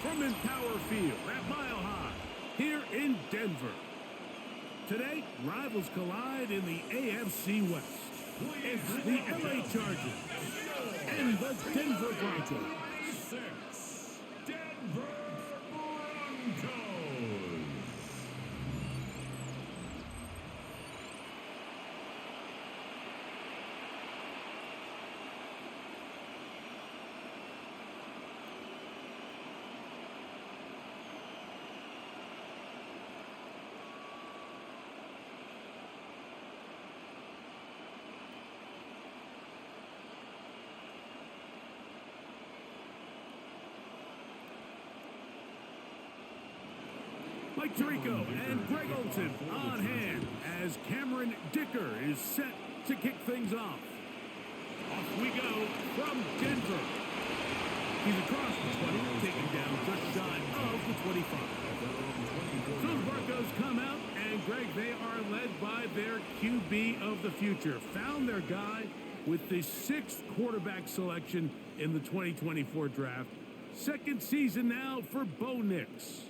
from Empower Field at Mile High here in Denver. Today, rivals collide in the AFC West. It's the LA Chargers and the Denver Broncos. Denver Broncos. Mike Tirico and Greg Olson on hand as Cameron Dicker is set to kick things off. Off we go from Denver. He's across the 20, taken down just shy of the 25. So the Broncos come out, and Greg, they are led by their QB of the future. Found their guy with the 6th quarterback selection in the 2024 draft. Second season now for Bo Nix.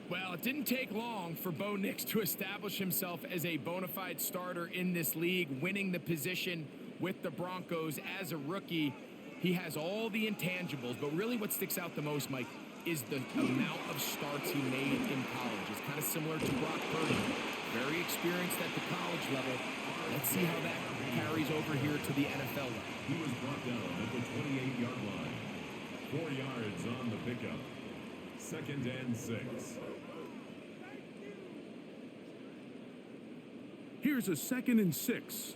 Well, it didn't take long for Bo Nix to establish himself as a bona fide starter in this league, winning the position with the Broncos as a rookie. He has all the intangibles, but really what sticks out the most, Mike, is the amount of starts he made in college. It's kind of similar to Brock Purdy. Very experienced at the college level. Let's see how that carries over here to the NFL level. He was brought down at the 28-yard line. 4 yards on the pickup. 2nd and 6. Here's a 2nd and 6.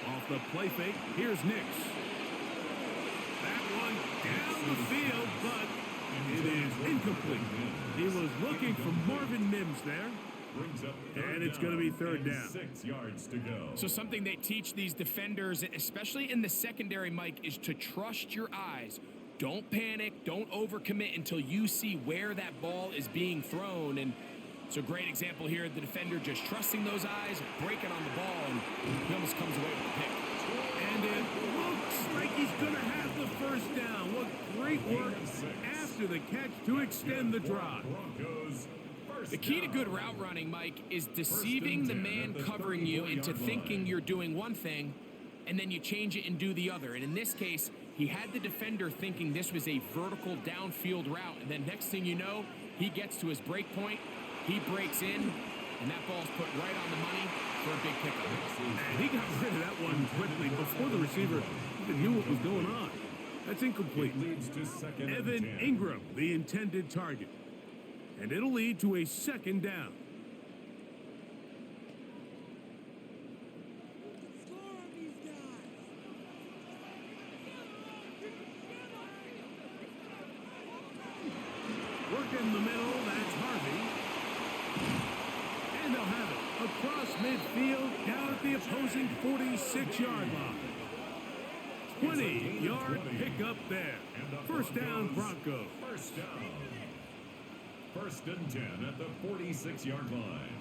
Off the play fake, here's Nix. That one down the field, but it is incomplete. He was looking for Marvin Mims there. And it's going to be 3rd down. 6 yards to go. So something they teach these defenders, especially in the secondary, Mike, is to trust your eyes. Don't panic. Don't overcommit until you see where that ball is being thrown. And it's a great example here. The defender just trusting those eyes, breaking on the ball, and he almost comes away with the pick. And it looks like he's going to have the 1st down. What great work after the catch to extend the drive. The key to good route running, Mike, is deceiving the man covering you into thinking you're doing one thing, and then you change it and do the other. And in this case, he had the defender thinking this was a vertical downfield route, and then next thing you know, he gets to his break point, he breaks in, and that ball's put right on the money for a big pickup. And he got rid of that one quickly before the receiver even knew what was going on. That's incomplete. Evan Ingram, the intended target. And it'll lead to a 2nd down. Work in the middle, that's Harvey. And they'll have it across midfield down at the opposing 46-yard line. 20-yard pickup there. 1st down, Broncos. 1st down. 1st and 10 at the 46-yard line.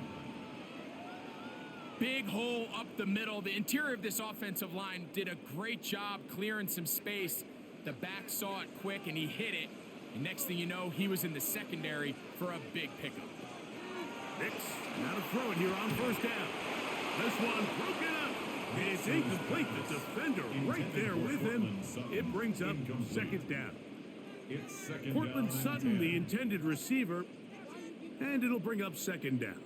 Big hole up the middle. The interior of this offensive line did a great job clearing some space. The back saw it quick, and he hit it. And next thing you know, he was in the secondary for a big pickup. Nix, now to throw it here on 1st down. This one broken up. It's incomplete. The defender right there with him. It brings up 2nd down. It's 2nd Cortland down Sutton, the intended receiver, and it'll bring up 2nd down.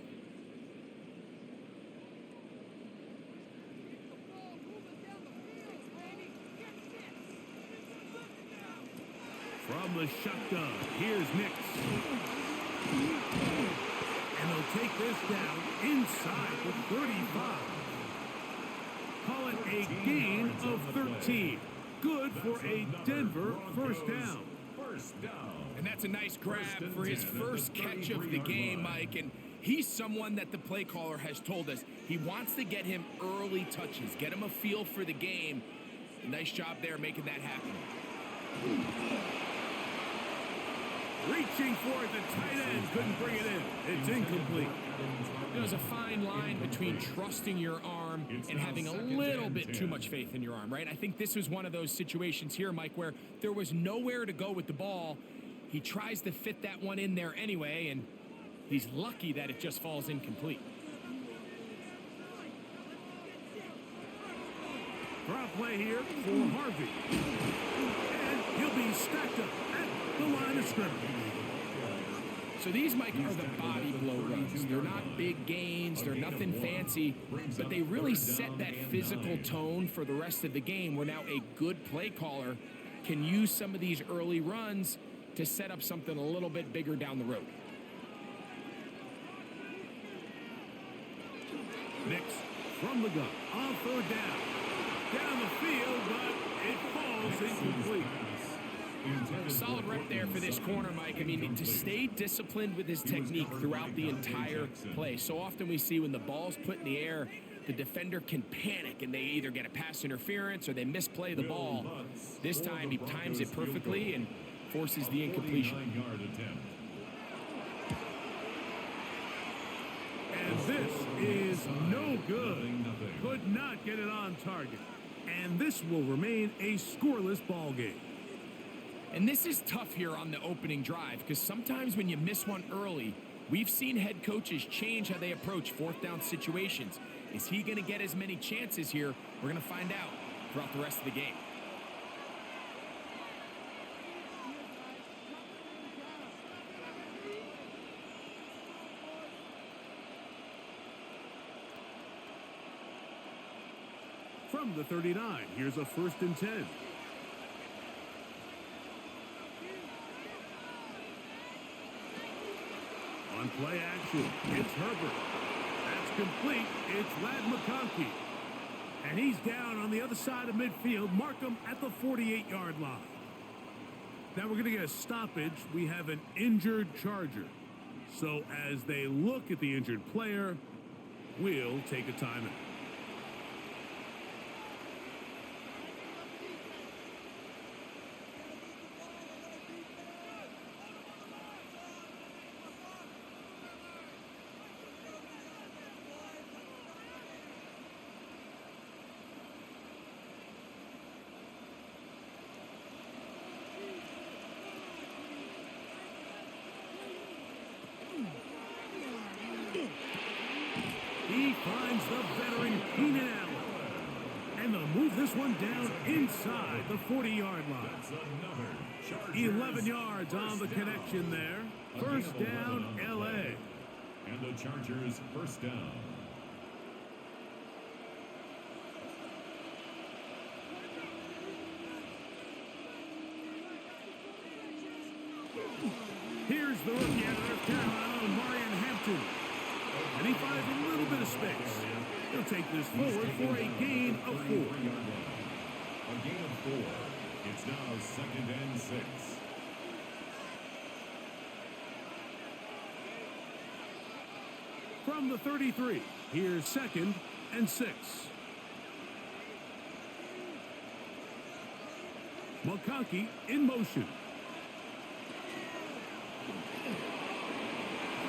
From the shotgun, here's Nix. And they'll take this down inside the 35. Call it a gain of 13. Good for a Denver 1st down. And that's a nice grab for his first catch of the game, Mike. And he's someone that the play caller has told us he wants to get him early touches, get him a feel for the game. Nice job there making that happen. Reaching for it, the tight end couldn't bring it in. It's incomplete. There's a fine line between trusting your arm arm It's and now having a second little and bit 10. too much faith in your arm, right? I think this was one of those situations here, Mike, where there was nowhere to go with the ball. He tries to fit that one in there anyway, and he's lucky that it just falls incomplete. Draw play here for Harvey. And he'll be stacked up at the line of scrimmage. So these, Mike, are the body blow runs. They're not big gains. They're nothing fancy, but they really set that physical tone for the rest of the game where now a good play caller can use some of these early runs to set up something a little bit bigger down the road. Nix from the gun on third down. Down the field, but it falls incomplete. Solid rep there for this corner, Mike. I mean, to stay disciplined with his technique throughout the entire play. So often we see when the ball's put in the air, the defender can panic and they either get a pass interference or they misplay the ball. This time he times it perfectly and forces the incompletion. And this is no good. Could not get it on target. And this will remain a scoreless ball game. And this is tough here on the opening drive because sometimes when you miss one early, we've seen head coaches change how they approach fourth down situations. Is he going to get as many chances here? We're going to find out throughout the rest of the game. From the 39, here's a 1st and 10. On play action, it's Herbert. That's complete. It's Lad McConkey. And he's down on the other side of midfield. Mark him at the 48-yard line. Now we're going to get a stoppage. We have an injured Charger. So as they look at the injured player, we'll take a timeout. He finds the veteran Keenan Allen. And they'll move this one down inside the 40-yard line. 11 yards on the connection there. First down, L.A. And the Chargers first down. Here's the rookie out of North Carolina, Marion Hampton. And he finds a little bit of space. He'll take this forward for a gain of 4. A gain of 4. It's now 2nd and 6. From the 33, here's 2nd and 6. McConkey in motion.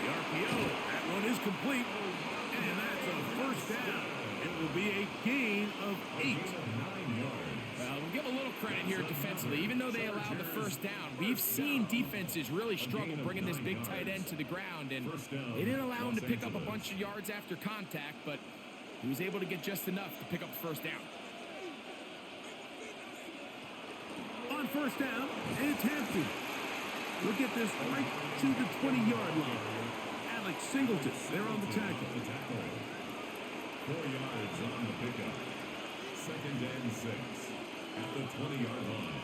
The RPO, that one is complete, and that's a first down. It will be a gain of 8. Well, we'll give a little credit here defensively. Even though they allowed the first down, we've seen defenses really struggle bringing this big tight end to the ground, and they didn't allow him to pick up a bunch of yards after contact, but he was able to get just enough to pick up the first down. On first down, it's Hampton. We'll get this right to the 20-yard line. Alex Singleton, they're on the tackle. 4 yards on the pickup. 2nd and 6 at the 20-yard line.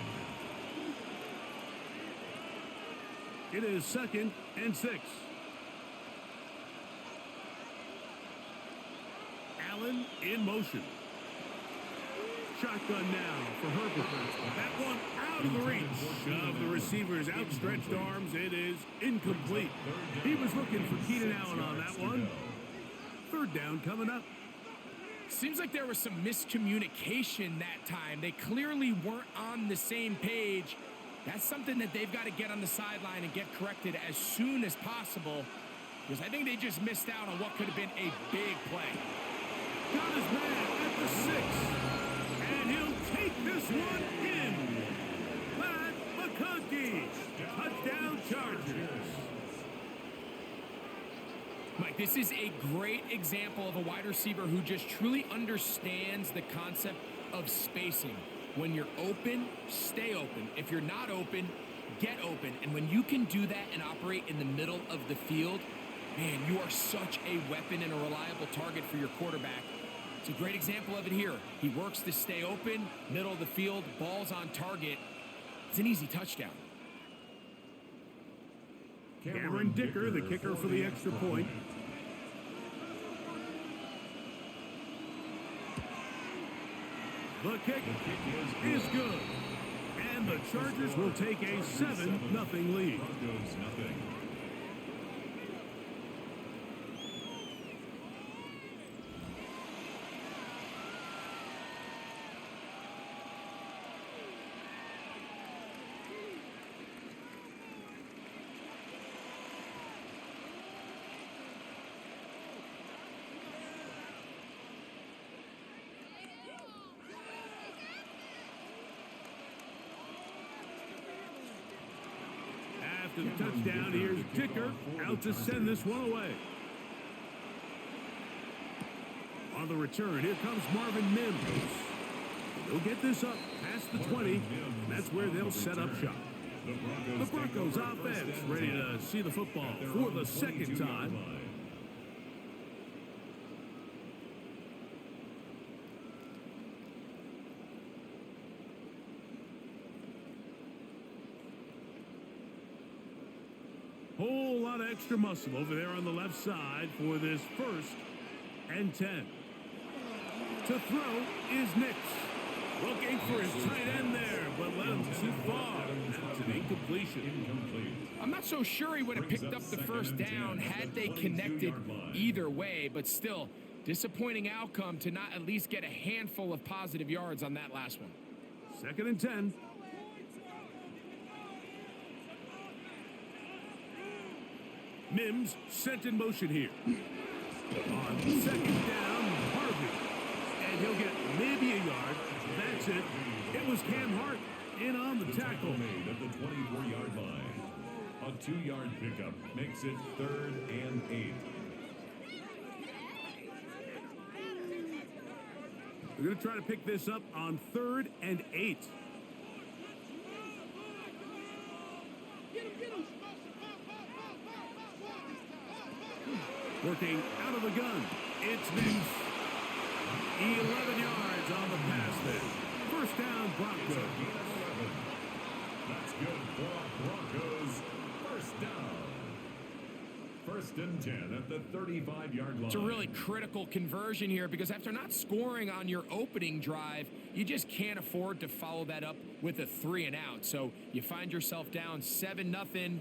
It is 2nd and 6. Allen in motion. Shotgun now for Herbert. That one out of the reach of the receiver's outstretched arms. It is incomplete. He was looking for Keenan Allen on that one. 3rd down coming up. Seems like there was some miscommunication that time. They clearly weren't on the same page. That's something that they've got to get on the sideline and get corrected as soon as possible, because I think they just missed out on what could have been a big play. got his man at the 6. And he'll take this one in. Pat McConkey. Touchdown Chargers. Mike, this is a great example of a wide receiver who just truly understands the concept of spacing. When you're open, stay open. If you're not open, get open. And when you can do that and operate in the middle of the field, man, you are such a weapon and a reliable target for your quarterback. It's a great example of it here. He works to stay open, middle of the field, ball's on target. It's an easy touchdown. Cameron Dicker, the kicker for the extra point. The kick is good. And the Chargers will take a 7-0 lead. Broncos nothing. After the touchdown, here's Dicker out to send this one away. On the return, here comes Marvin Mims. He'll get this up past the 20, and that's where they'll set up shop. The Broncos offense ready to see the football for the second time. Whole lot of extra muscle over there on the left side for this 1st and 10. To throw is Nix. Looking for his tight end there, but led him too far. That's an incompletion. I'm not so sure he would have picked up the first down had they connected either way, but still, disappointing outcome to not at least get a handful of positive yards on that last one. 2nd and 10. Mims sent in motion here. On 2nd down, Harvey. And he'll get maybe a yard. That's it. It was Cam Hart in on the tackle. Made at the 24-yard line. A 2-yard pickup makes it 3rd and 8. We're going to try to pick this up on 3rd and 8. Working out of the gun. It's Nix. 11 yards on the pass there. 1st down, Broncos. That's good for Broncos. 1st down. 1st and 10 at the 35-yard line. It's a really critical conversion here because after not scoring on your opening drive, you just can't afford to follow that up with a 3 and out. So you find yourself down 7-0.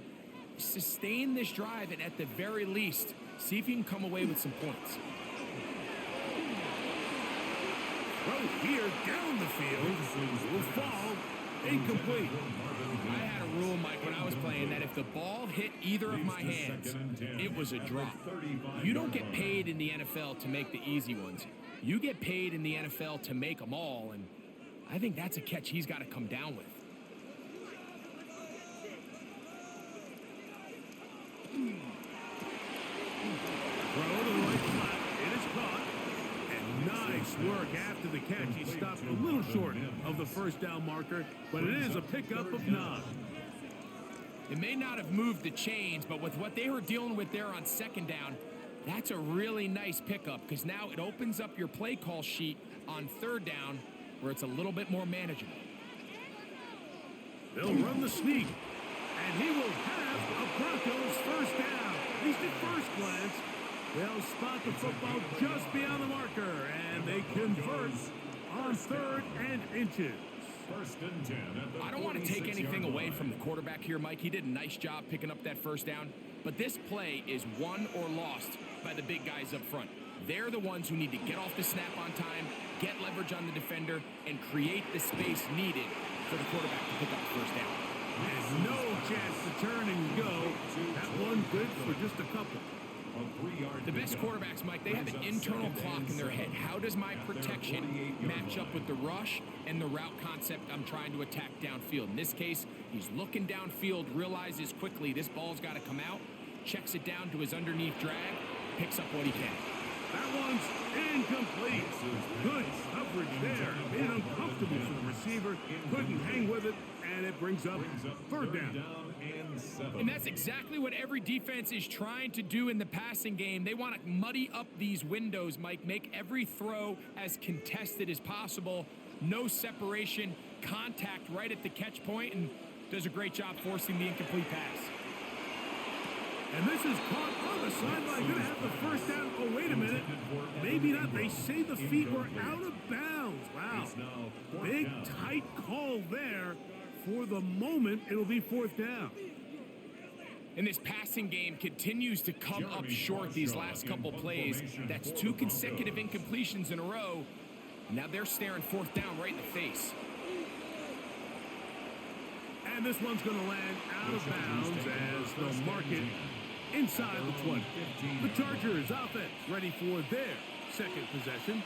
Sustain this drive and at the very least, see if you can come away with some points. Right here down the field will fall incomplete. I had a rule, Mike, when I was playing that if the ball hit either of my hands, it was a drop. You don't get paid in the NFL to make the easy ones. You get paid in the NFL to make them all, and I think that's a catch he's got to come down with. Throw to the right flat. It is caught. And nice work after the catch. He stopped a little short of the 1st down marker, but it is a pickup of 9. It may not have moved the chains, but with what they were dealing with there on 2nd down, that's a really nice pickup because now it opens up your play call sheet on 3rd down where it's a little bit more manageable. They'll run the sneak, and he will have a Broncos 1st down. At least at first glance, they'll spot the football just beyond the marker, and they convert on 3rd and inches. 1st and 10 at the I don't want to take anything 46-yard away line. from the quarterback here, Mike. He did a nice job picking up that 1st down, but this play is won or lost by the big guys up front. They're the ones who need to get off the snap on time, get leverage on the defender, and create the space needed for the quarterback to pick up the 1st down. And no chance to turn and go. That one good for just a couple. A 3-yard The best pickup. quarterbacks, Mike, they have an internal clock in their head. How does my protection match up with the rush and the route concept I'm trying to attack downfield? In this case, he's looking downfield, realizes quickly this ball's got to come out, checks it down to his underneath drag, picks up what he can. That one's incomplete. Good coverage there. Made it uncomfortable for the receiver. Couldn't hang with it, and it brings up third down. and 7. And that's exactly what every defense is trying to do in the passing game. They want to muddy up these windows, Mike, make every throw as contested as possible. No separation, contact right at the catch point, and does a great job forcing the incomplete pass. And this is caught on the sideline. Going to have the first down. Oh, wait a minute. Maybe not. They say the feet were out of bounds. Wow. Big, tight call there. For the moment, it'll be fourth down. And this passing game continues to come up short these last couple plays. That's 2 consecutive incompletions in a row. Now they're staring fourth down right in the face. And this one's going to land out of bounds as they'll mark it inside the 20. The Chargers offense ready for their second possession.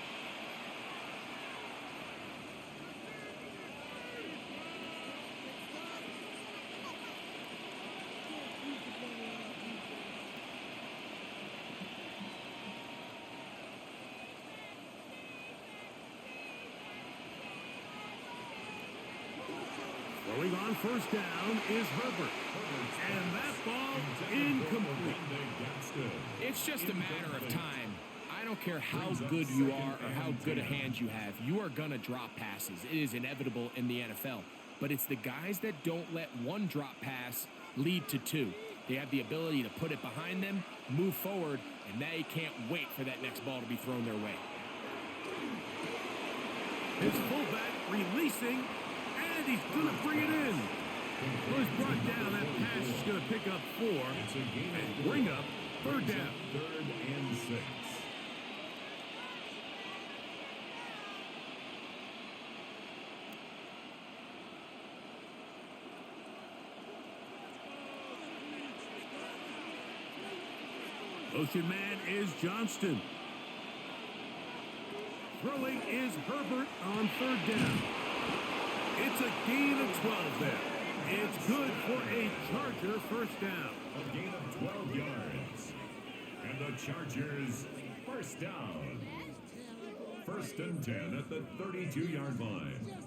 Throwing on first down is Herbert. And that ball incomplete. It's just a matter of time. I don't care how good you are or how good a hand you have. You are going to drop passes. It is inevitable in the NFL. But it's the guys that don't let one drop pass lead to 2. They have the ability to put it behind them, move forward, and they can't wait for that next ball to be thrown their way. His fullback releasing, and he's going to bring it in. Well, he's brought down. That pass is going to pick up 4 and bring up third down. 3rd and 6. Motion man is Johnston. Throwing is Herbert on third down. It's a gain of 12 there. It's good for a Charger first down. A gain of 12 yards. And the Chargers first down. 1st and 10 at the 32-yard line.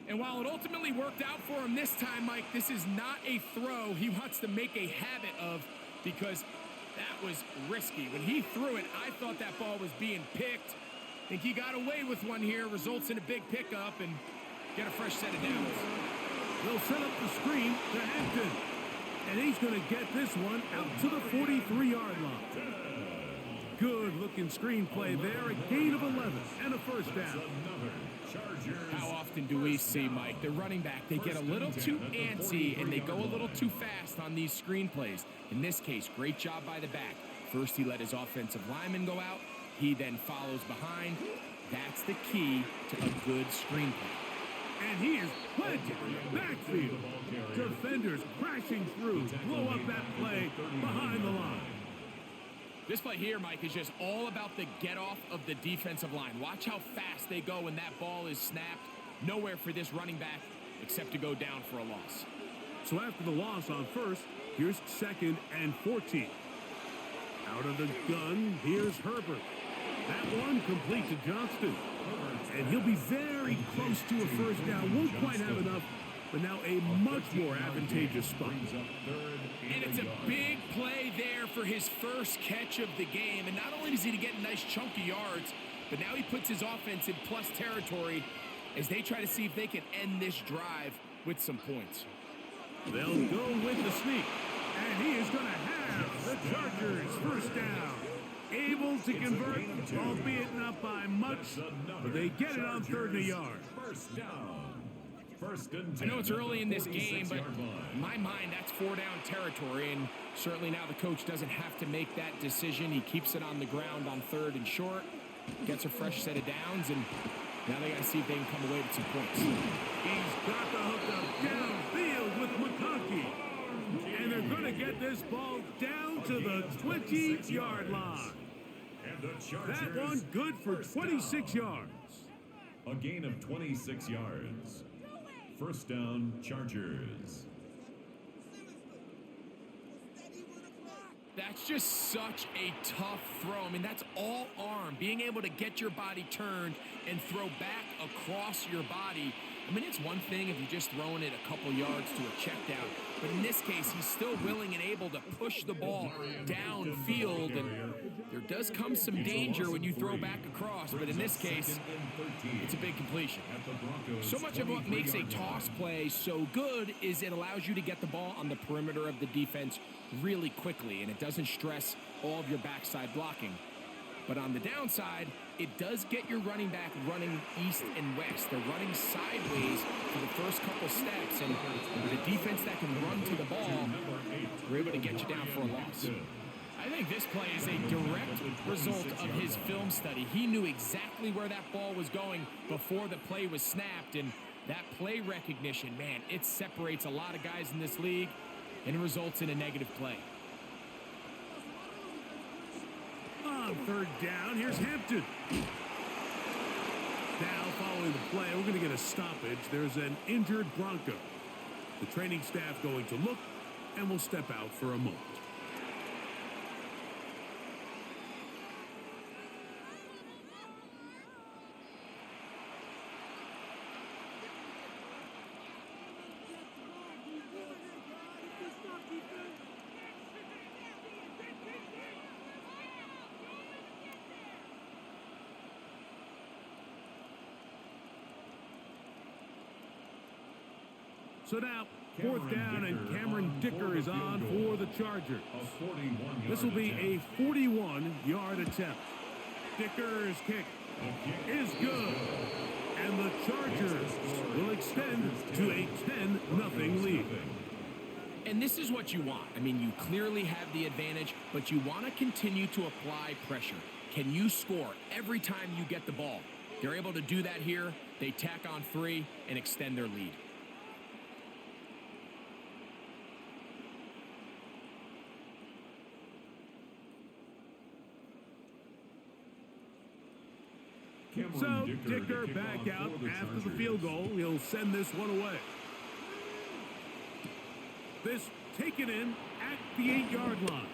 And while it ultimately worked out for him this time, Mike, this is not a throw he wants to make a habit of, because that was risky. When he threw it, I thought that ball was being picked. I think he got away with one here, results in a big pickup, and get a fresh set of downs. They'll set up the screen to Hampton. And he's going to get this one out to the 43-yard line. Good-looking screenplay there. A gain of 11 and a first down. How often do we see, Mike, the running back, they get a little too antsy and they go a little too fast on these screenplays. In this case, great job by the back. First, he let his offensive lineman go out. He then follows behind. That's the key to a good screenplay. And he is planted in the backfield. Defenders crashing through. Blow up that play behind the line. This play here, Mike, is just all about the get-off of the defensive line. Watch how fast they go when that ball is snapped. Nowhere for this running back except to go down for a loss. So after the loss on first, here's 2nd and 14. Out of the gun, here's Herbert. That one complete to Johnston. And he'll be very close to a first down. Won't quite have enough, but now a much more advantageous spot. And it's a big play there for his first catch of the game. And not only does he get a nice chunk of yards, but now he puts his offense in plus territory as they try to see if they can end this drive with some points. They'll go with the sneak. And he is going to have the Chargers first down. Able to convert, albeit not by much, but they get it on 3rd and a yard. First down. 1st and 10. I know it's early in this game, but in my mind, that's 4-down territory, and certainly now the coach doesn't have to make that decision. He keeps it on the ground on 3rd and short, gets a fresh set of downs, and now they got to see if they can come away with some points. He's got the hook up downfield with McConkey. And they're going to get this this ball down to the 20-yard line. And the That Chargers one good for first 26 down. yards. A gain of 26 yards. First down, Chargers. That's just such a tough throw. I mean, that's all arm. Being able to get your body turned and throw back across your body. I mean, it's one thing if you're just throwing it a couple yards to a check down. But in this case, he's still willing and able to push the ball downfield. And there does come some danger when you throw back across. But in this case, it's a big completion. So much of what makes a toss play so good is it allows you to get the ball on the perimeter of the defense really quickly, and it doesn't stress all of your backside blocking. But on the downside, it does get your running back running east and west. They're running sideways for the first couple steps, and with a defense that can run to the ball, we're able to get you down for a loss. I think this play is a direct result of his film study. He knew exactly where that ball was going before the play was snapped, and that play recognition, man, it separates a lot of guys in this league, and it results in a negative play. On third down, here's Hampton. Now, following the play, we're going to get a stoppage. There's an injured Bronco. The training staff going to look, and will step out for a moment. So now, fourth down, and Cameron Dicker is on for the Chargers. This will be a 41-yard attempt. Dicker's kick is good, and the Chargers will extend to a 10-0 lead. And this is what you want. I mean, you clearly have the advantage, but you want to continue to apply pressure. Can you score every time you get the ball? They're able to do that here. They tack on 3 and extend their lead. So, Dicker back out after the field goal. He'll send this one away. This taken in at the 8-yard line.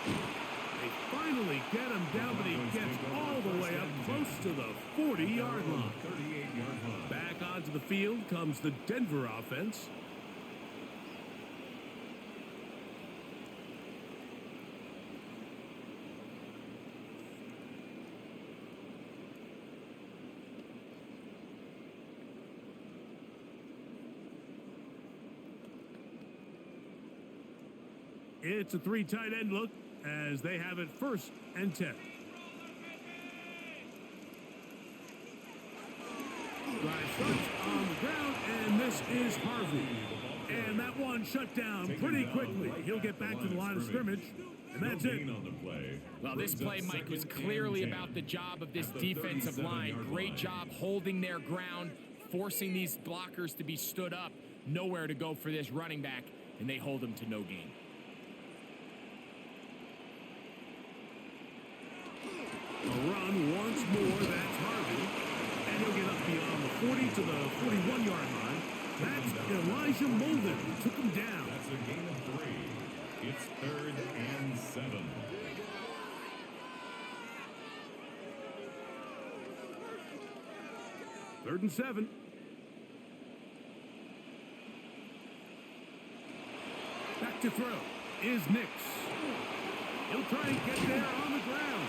They finally get him down, but he gets all the way up close to the 40-yard line. Back onto the field comes the Denver offense. It's a 3 tight end look as they have it 1st and 10. Drive starts on the ground, and this is Harvey. And that one shut down pretty quickly. He'll get back to the line of scrimmage, and that's it. Well, this play, Mike, was clearly about the job of this defensive line. Great job holding their ground, forcing these blockers to be stood up. Nowhere to go for this running back, and they hold him to no gain. A run once more, that's Harvey. And he'll get up beyond the 40 to the 41-yard line. That's Elijah Molden who took him down. That's a gain of 3. It's 3rd and 7. Third and 7. Back to throw is Nix. He'll try and get there on the ground.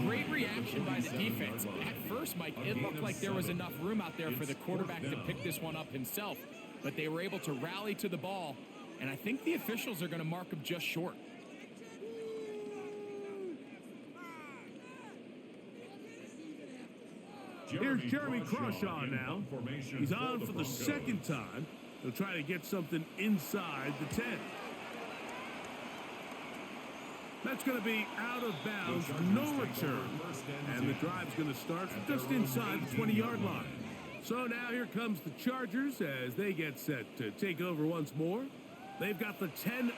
Great reaction by the defense. At first, Mike, it looked like there was enough room out there for the quarterback to pick this one up himself, but they were able to rally to the ball, and I think the officials are going to mark him just short. Here's Jeremy Crawshaw now. He's on for the 2nd time. He'll try to get something inside the 10. That's going to be out of bounds, no return. And the drive's going to start just inside the 20-yard line. So now here comes the Chargers as they get set to take over once more. They've got the 10-0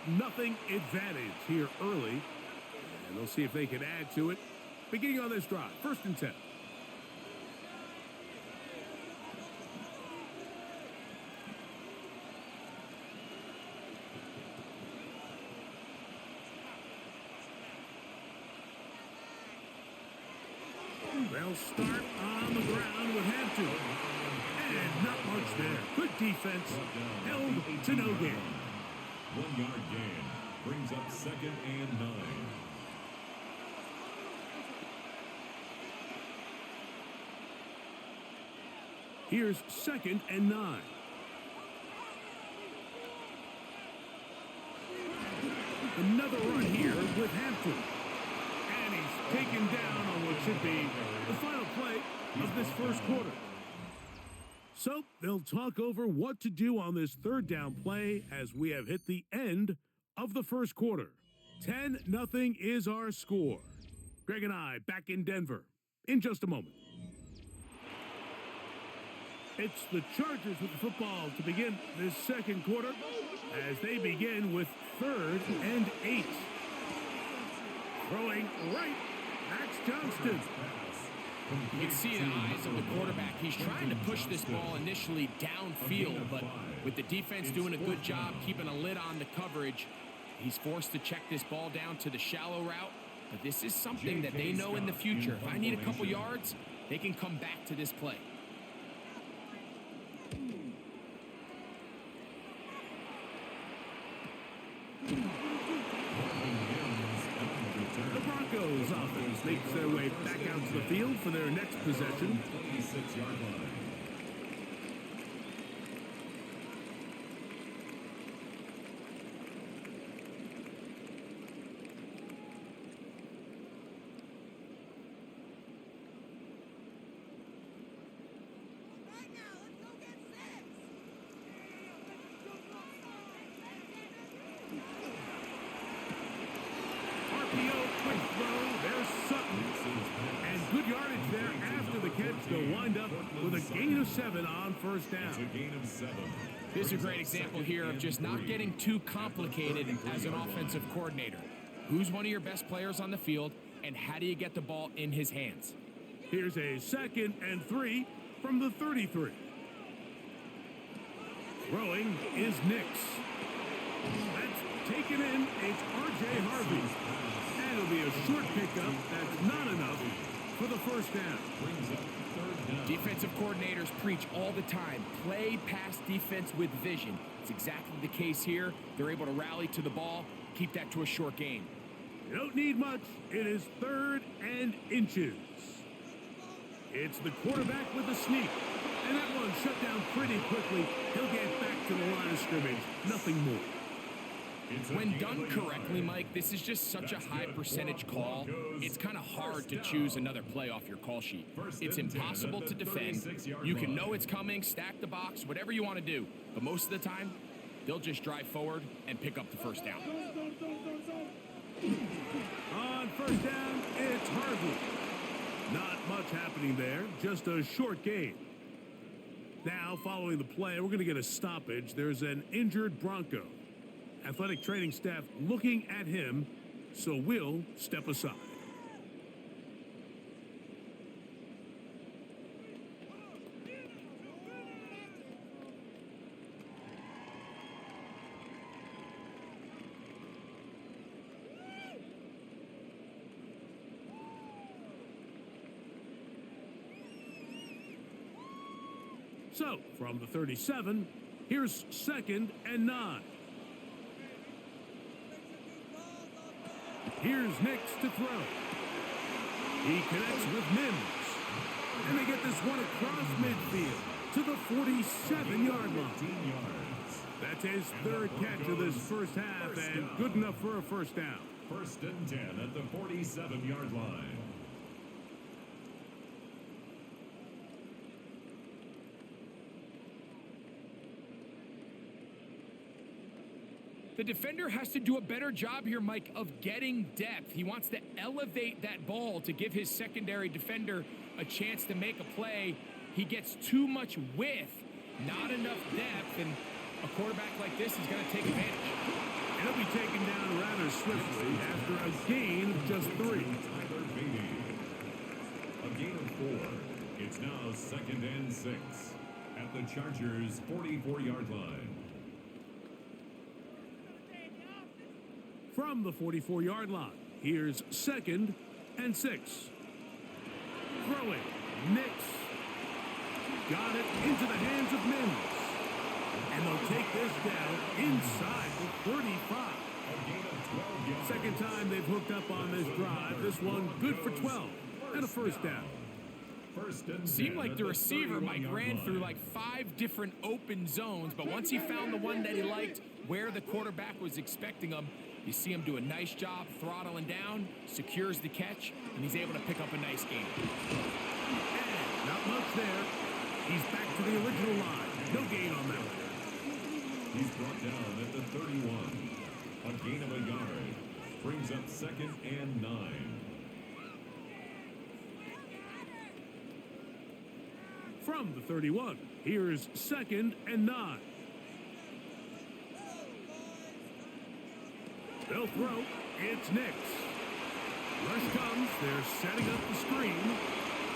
advantage here early. And they'll see if they can add to it. Beginning on this drive, 1st and 10. They'll start on the ground with Hampton. And not much there. Good defense. Held to no gain. 1-yard gain brings up 2nd and 9. Here's 2nd and 9. Another run here with Hampton. And he's taken down on what should be the final play of this first quarter. So they'll talk over what to do on this 3rd down play as we have hit the end of the first quarter. 10-0 is our score. Greg and I back in Denver in just a moment. It's the Chargers with the football to begin this second quarter as they begin with 3rd and 8. Throwing right, Max Johnston. You can see in the eyes of the quarterback, he's trying to push this ball initially downfield, but with the defense doing a good job keeping a lid on the coverage, he's forced to check this ball down to the shallow route. But this is something that they know in the future. If I need a couple yards, they can come back to this play. The Broncos offense makes their way back out to the field for their next possession. 26-yard line. Good yardage there after the catch to wind up with a gain of 7 on 1st down. It's a gain of 7. This is a great example here of just not getting too complicated as an offensive coordinator. Who's one of your best players on the field, and how do you get the ball in his hands? Here's a 2nd and 3 from the 33. Throwing is Nix. That's taken in. It's R.J. Harvey. And it'll be a short pickup. That's not enough for the 1st down. Brings up 3rd down. Defensive coordinators preach all the time, play pass defense with vision. It's exactly the case here. They're able to rally to the ball, keep that to a short gain. You don't need much. It is 3rd and inches. It's the quarterback with the sneak. And that one shut down pretty quickly. He'll get back to the line of scrimmage. Nothing more. When done correctly, Mike, this is just such a high percentage call. It's kind of hard to choose another play off your call sheet. It's impossible to defend. You can know it's coming, stack the box, whatever you want to do. But most of the time, they'll just drive forward and pick up the 1st down. On 1st down, it's Harvey. Not much happening there, just a short gain. Now, following the play, we're going to get a stoppage. There's an injured Bronco. Athletic training staff looking at him, so we'll step aside. So, from the 37, here's 2nd and 9. Here's Nix to throw. He connects with Mims. And they get this one across midfield to the 47-yard line. That's his 3rd catch of this first half and good enough for a 1st down. 1st and 10 at the 47-yard line. The defender has to do a better job here, Mike, of getting depth. He wants to elevate that ball to give his secondary defender a chance to make a play. he gets too much width, not enough depth, and a quarterback like this is going to take advantage. And he'll be taken down rather swiftly after a gain of just 3. Tyler Beatty. A gain of 4. It's now 2nd and 6 at the Chargers' 44-yard line. From the 44-yard line, here's 2nd and 6. Throwing, Nix. Got it into the hands of Mims. And they'll take this down inside the 35. Second time they've hooked up on this drive. This one good for 12 and a first down. Seemed like the receiver, Mike, ran through like 5 different open zones, but once he found the one that he liked where the quarterback was expecting him, you see him do a nice job throttling down, secures the catch, and he's able to pick up a nice gain. And not much there. He's back to the original line. No gain on that one. He's brought down at the 31. A gain of a yard. Brings up 2nd and 9. From the 31, here's 2nd and 9. They'll throw. It's Nix. Rush comes. They're setting up the screen.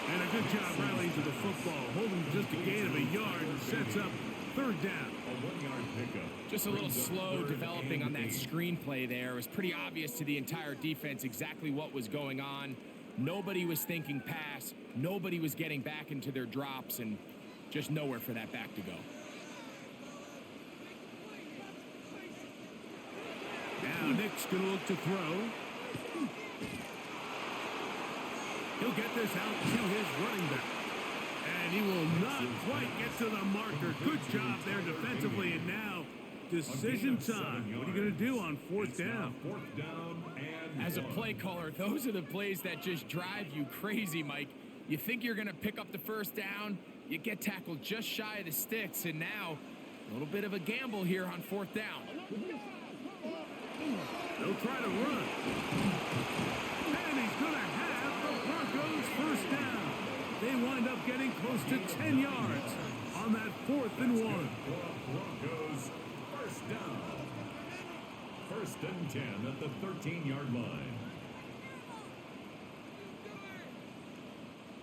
And a good job rallying to the football. Holding just a gain of a yard and sets up 3rd down. A 1-yard pickup. Just a little slow developing on that screenplay there. It was pretty obvious to the entire defense exactly what was going on. Nobody was thinking pass. Nobody was getting back into their drops, and just nowhere for that back to go. Now Nick's going to look to throw. He'll get this out to his running back. And he will not quite get to the marker. Good job there defensively. And now decision time. What are you going to do on 4th down? 4th down and As a play caller, those are the plays that just drive you crazy, Mike. You think you're going to pick up the 1st down, you get tackled just shy of the sticks, and now a little bit of a gamble here on 4th down. They'll try to run. And he's going to have the Broncos 1st down. They wind up getting close to 10 yards on that 4th and 1. Broncos 1st down. 1st and 10 at the 13-yard line.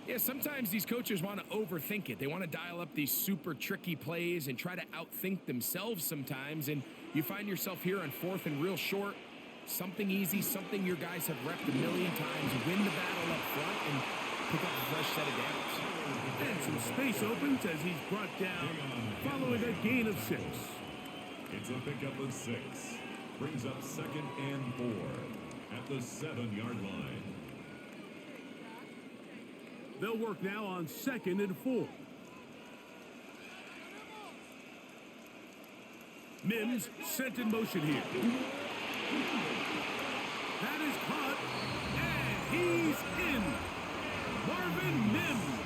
Yeah, sometimes these coaches want to overthink it. They want to dial up these super tricky plays and try to outthink themselves sometimes. And you find yourself here on 4th and real short. Something easy, something your guys have repped a million times. Win the battle up front and pick up a fresh set of downs. And some space opens as he's brought down following a gain of 6. It's a pickup of 6. Brings up 2nd and 4 at the 7-yard line. They'll work now on 2nd and 4. Mims sent in motion here. That is caught, and he's in. Marvin Mims.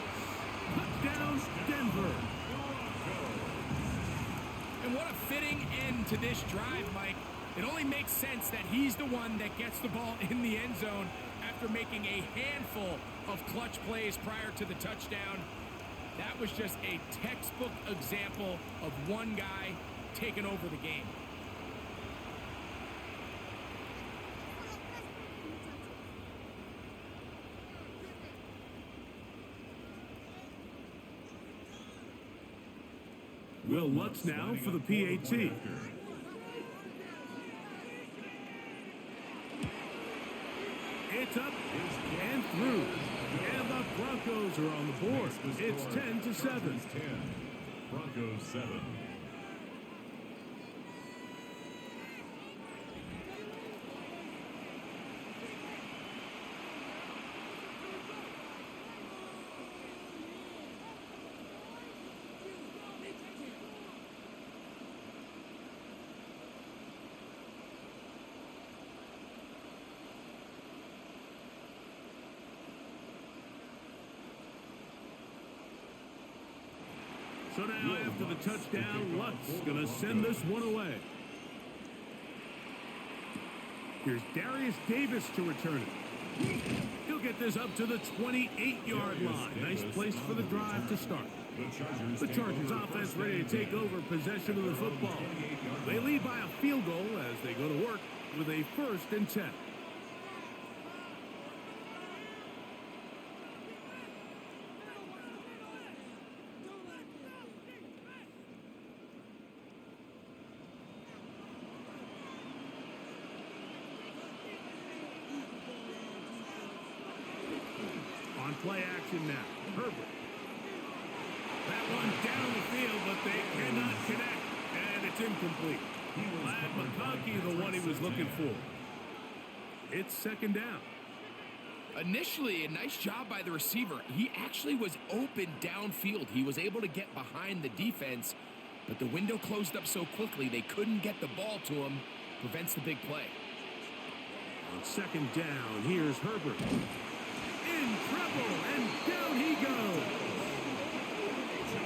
Touchdown, Denver. And what a fitting end to this drive, Mike. It only makes sense that he's the one that gets the ball in the end zone after making a handful of clutch plays prior to the touchdown. That was just a textbook example of one guy taking over the game. Will Lutz now for the PAT. It's up and through. And the Broncos are on the board. It's 10-7. Broncos 7. So now after the touchdown, Lutz going to send this one away. Here's Darius Davis to return it. He'll get this up to the 28-yard line. Nice place for the drive to start. The Chargers offense ready to take over possession of the football. They lead by a field goal as they go to work with a 1st and 10. On play action now, Herbert. That one down the field, but they cannot connect, and it's incomplete. Lad McConkey, the one he was looking for. It's 2nd down. Initially, a nice job by the receiver. He actually was open downfield. He was able to get behind the defense, but the window closed up so quickly they couldn't get the ball to him. Prevents the big play. On 2nd down, here's Herbert. In trouble, and down he goes.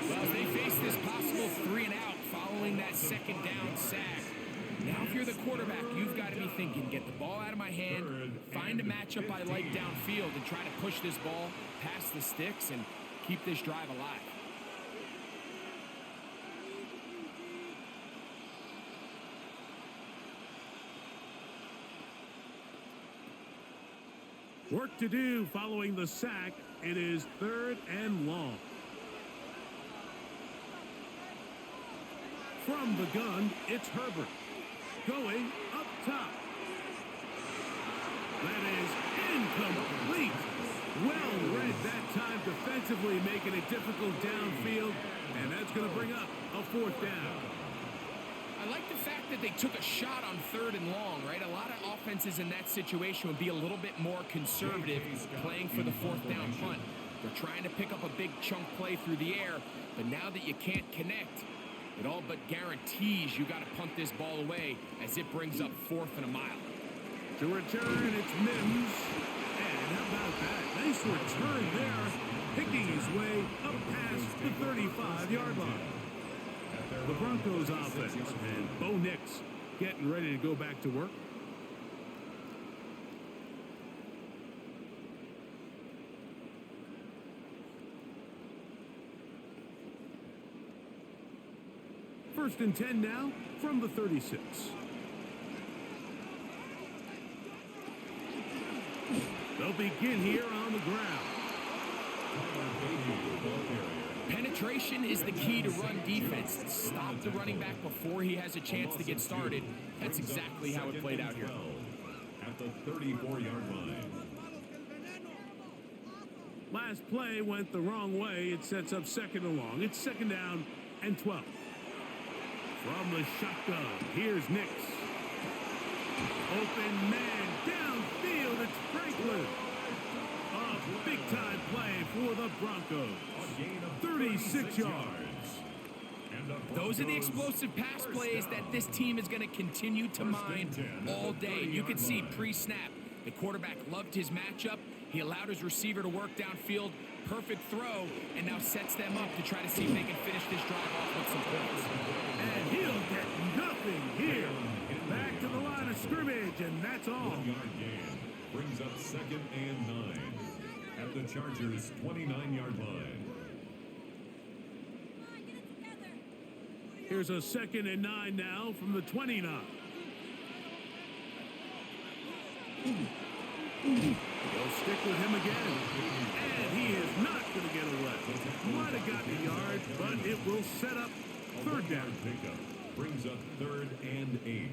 Well, they face this possible 3 and out following that 2nd down sack. Now, if you're the quarterback, you've got to be thinking, get the ball out of my hand, find a matchup I like downfield, and try to push this ball past the sticks and keep this drive alive. Work to do following the sack. It is 3rd and long. From the gun, it's Herbert. Going up top. That is incomplete. Well read that time defensively, making it difficult downfield. And that's going to bring up a 4th down. I like the fact that they took a shot on 3rd and long, right? A lot of offenses in that situation would be a little bit more conservative playing for the 4th down punt. They're trying to pick up a big chunk play through the air, but now that you can't connect, it all but guarantees you got to punt this ball away as it brings up 4th and a mile. To return, it's Mims. And how about that? Nice return there, picking his way up past the 35-yard line. The Broncos offense, and Bo Nix getting ready to go back to work. First and 10 now from the 36. They'll begin here on the ground. Penetration is the key to run defense. Stop the running back before he has a chance to get started. That's exactly how it played out here. At the 34-yard line. Last play went the wrong way. It sets up 2nd and long. It's 2nd down and 12. From the shotgun, here's Nix. Open man downfield. It's Franklin. A big-time play for the Broncos. 36 yards. Those are the explosive pass plays that this team is going to continue to mine all day. You can see pre-snap, the quarterback loved his matchup. He allowed his receiver to work downfield. Perfect throw, and now sets them up to try to see if they can finish this drive off with some points. And he'll get nothing here. Back to the line of scrimmage, and that's all. 1-yard gain brings up 2nd and 9 at the Chargers' 29-yard line. Here's a 2nd and 9 now from the 29. They'll stick with him again. And he is not going to get away. Might have gotten a yard, but it will set up 3rd down. Pickup brings up 3rd and 8.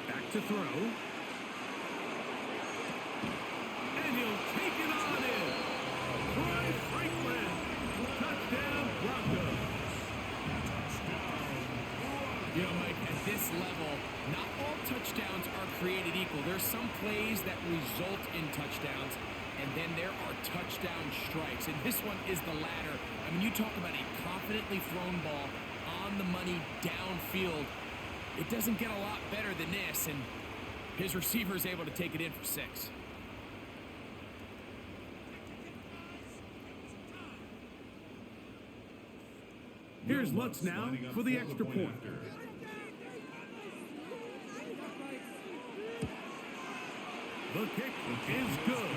Back to throw. And he'll take it on in. Troy Franklin. Touchdown Broncos. You know, Mike, at this level, not all touchdowns are created equal. There's some plays that result in touchdowns, and then there are touchdown strikes. And this one is the latter. I mean, you talk about a confidently thrown ball on the money downfield. It doesn't get a lot better than this, and his receiver is able to take it in for 6. Here's Lutz now for the extra point. The kick is good.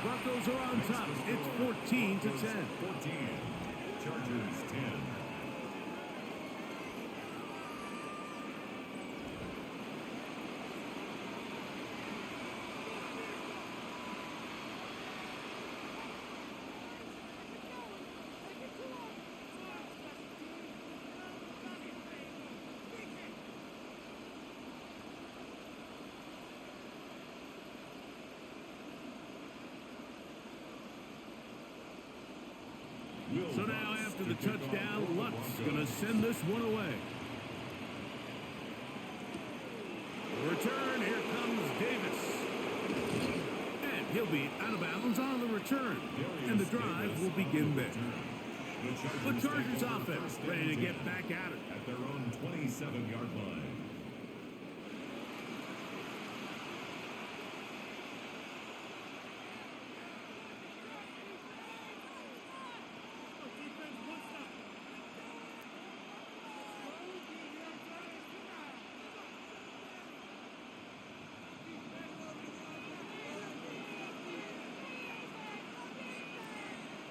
Broncos are on top. It's 14-10. 14. Chargers 10. So now after the touchdown, Lutz going to send this one away. Return, here comes Davis. And he'll be out of bounds on the return. And the drive will begin there. The Chargers offense ready to get back at it. At their own 27-yard line.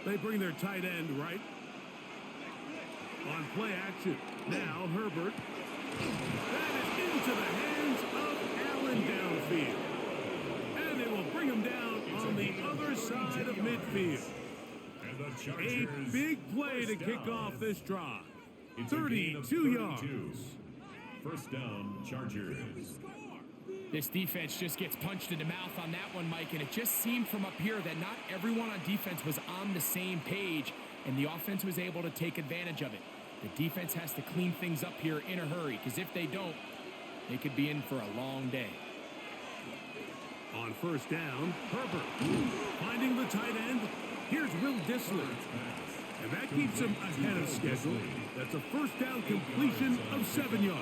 They bring their tight end right on play action. Now Herbert. That is into the hands of Allen downfield. And they will bring him down on the other side of midfield. A big play to kick off this drive. 32 yards. First down, Chargers. This defense just gets punched in the mouth on that one, Mike, and it just seemed from up here that not everyone on defense was on the same page, and the offense was able to take advantage of it. The defense has to clean things up here in a hurry, because if they don't, they could be in for a long day. On first down, Herbert finding the tight end. Here's Will Dissler. And that keeps him ahead of schedule. That's a first down completion of 7 yards.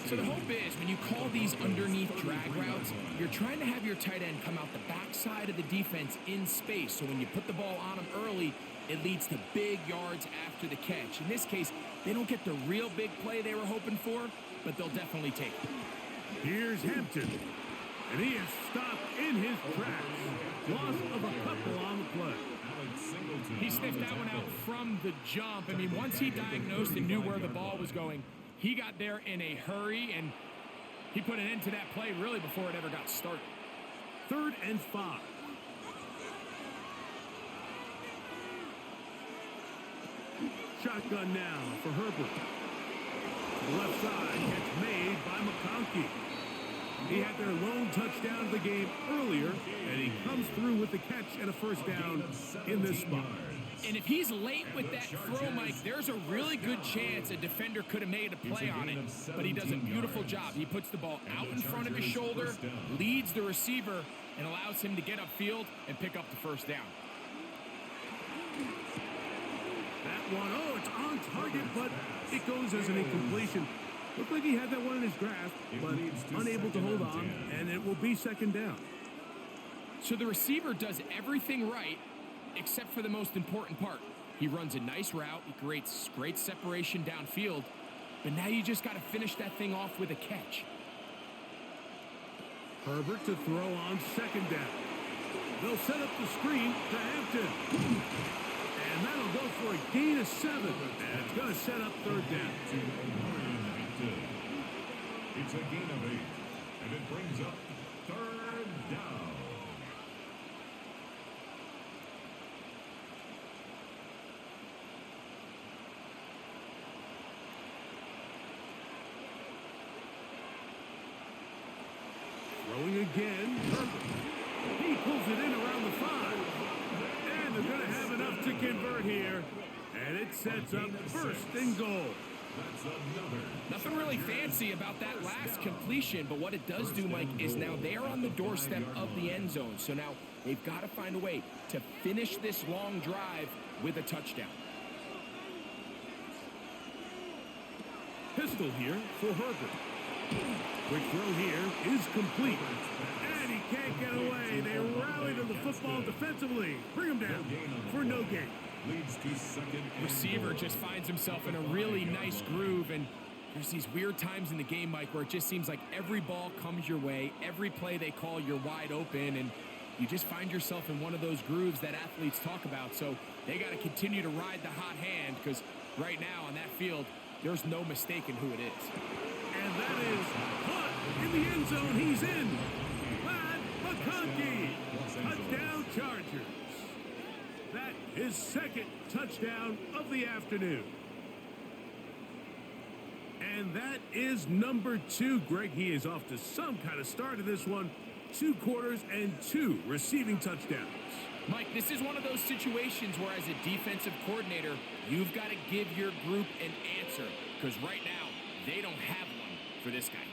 So the hope is when you call these underneath drag routes, you're trying to have your tight end come out the backside of the defense in space. So when you put the ball on him early, it leads to big yards after the catch. In this case, they don't get the real big play they were hoping for, but they'll definitely take it. Here's Hampton. And he is stopped in his tracks. Loss of a couple on the play. He sniffed that one out from the jump. I mean, once he diagnosed and knew where the ball was going, he got there in a hurry, and he put an end to that play really before it ever got started. 3rd and 5. Shotgun now for Herbert. The left side gets made by McConkey. He had their lone touchdown of the game earlier, and he comes through with the catch and a first down in this spot. And if he's late with that throw, Mike, there's a really good chance a defender could have made a play on it, but he does a beautiful job. He puts the ball out in front of his shoulder, leads the receiver, and allows him to get upfield and pick up the first down. That one, it's on target, but it goes as an incompletion. Looked like he had that one in his grasp, but unable to hold on, and it will be second down. So the receiver does everything right, except for the most important part. He runs a nice route, he creates great separation downfield, but now you just got to finish that thing off with a catch. Herbert to throw on second down. They'll set up the screen to Hampton. And that'll go for a gain of 7. And it's going to set up third down. It's a gain of 8, and it brings up third down. Throwing again. Herbert. He pulls it in around the 5. And they're going to have enough to convert here. And it sets up first and goal. Nothing really fancy about that last completion, but what it does do, Mike, is now they're on the doorstep of the end zone. So now they've got to find a way to finish this long drive with a touchdown. Pistol here for Herbert. Quick throw here is complete. And he can't get away. They They rally to the football defensively. Bring him down for no gain. Leads to second. Receiver just finds himself in a really nice groove, and there's these weird times in the game, Mike, where it just seems like every ball comes your way, every play they call, you're wide open, and you just find yourself in one of those grooves that athletes talk about. So they got to continue to ride the hot hand, because right now on that field, there's no mistaking who it is. And that is caught in the end zone. He's in. Glad McConkey. Touchdown Chargers. That is second touchdown of the afternoon. And that is number 2. Greg, he is off to some kind of start in this one. 2 quarters and 2 receiving touchdowns. Mike, this is one of those situations where as a defensive coordinator, you've got to give your group an answer, because right now, they don't have one for this guy.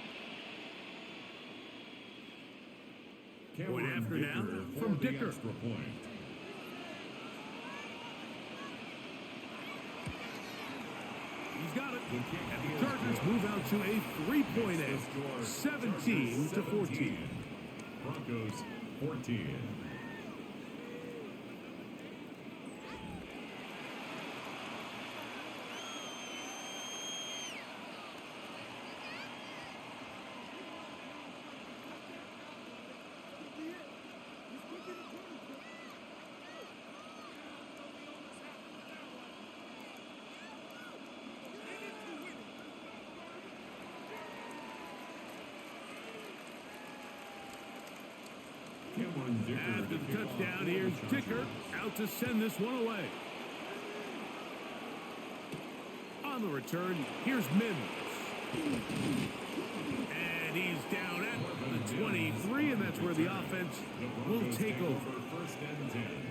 Point after now from Dicker. He's got it. And the Chargers move out to a 3-point edge, 17-14. Broncos 14. After the touchdown, here's Dicker out to send this one away. On the return, here's Mims. And he's down at the 23, and that's where the offense will take over.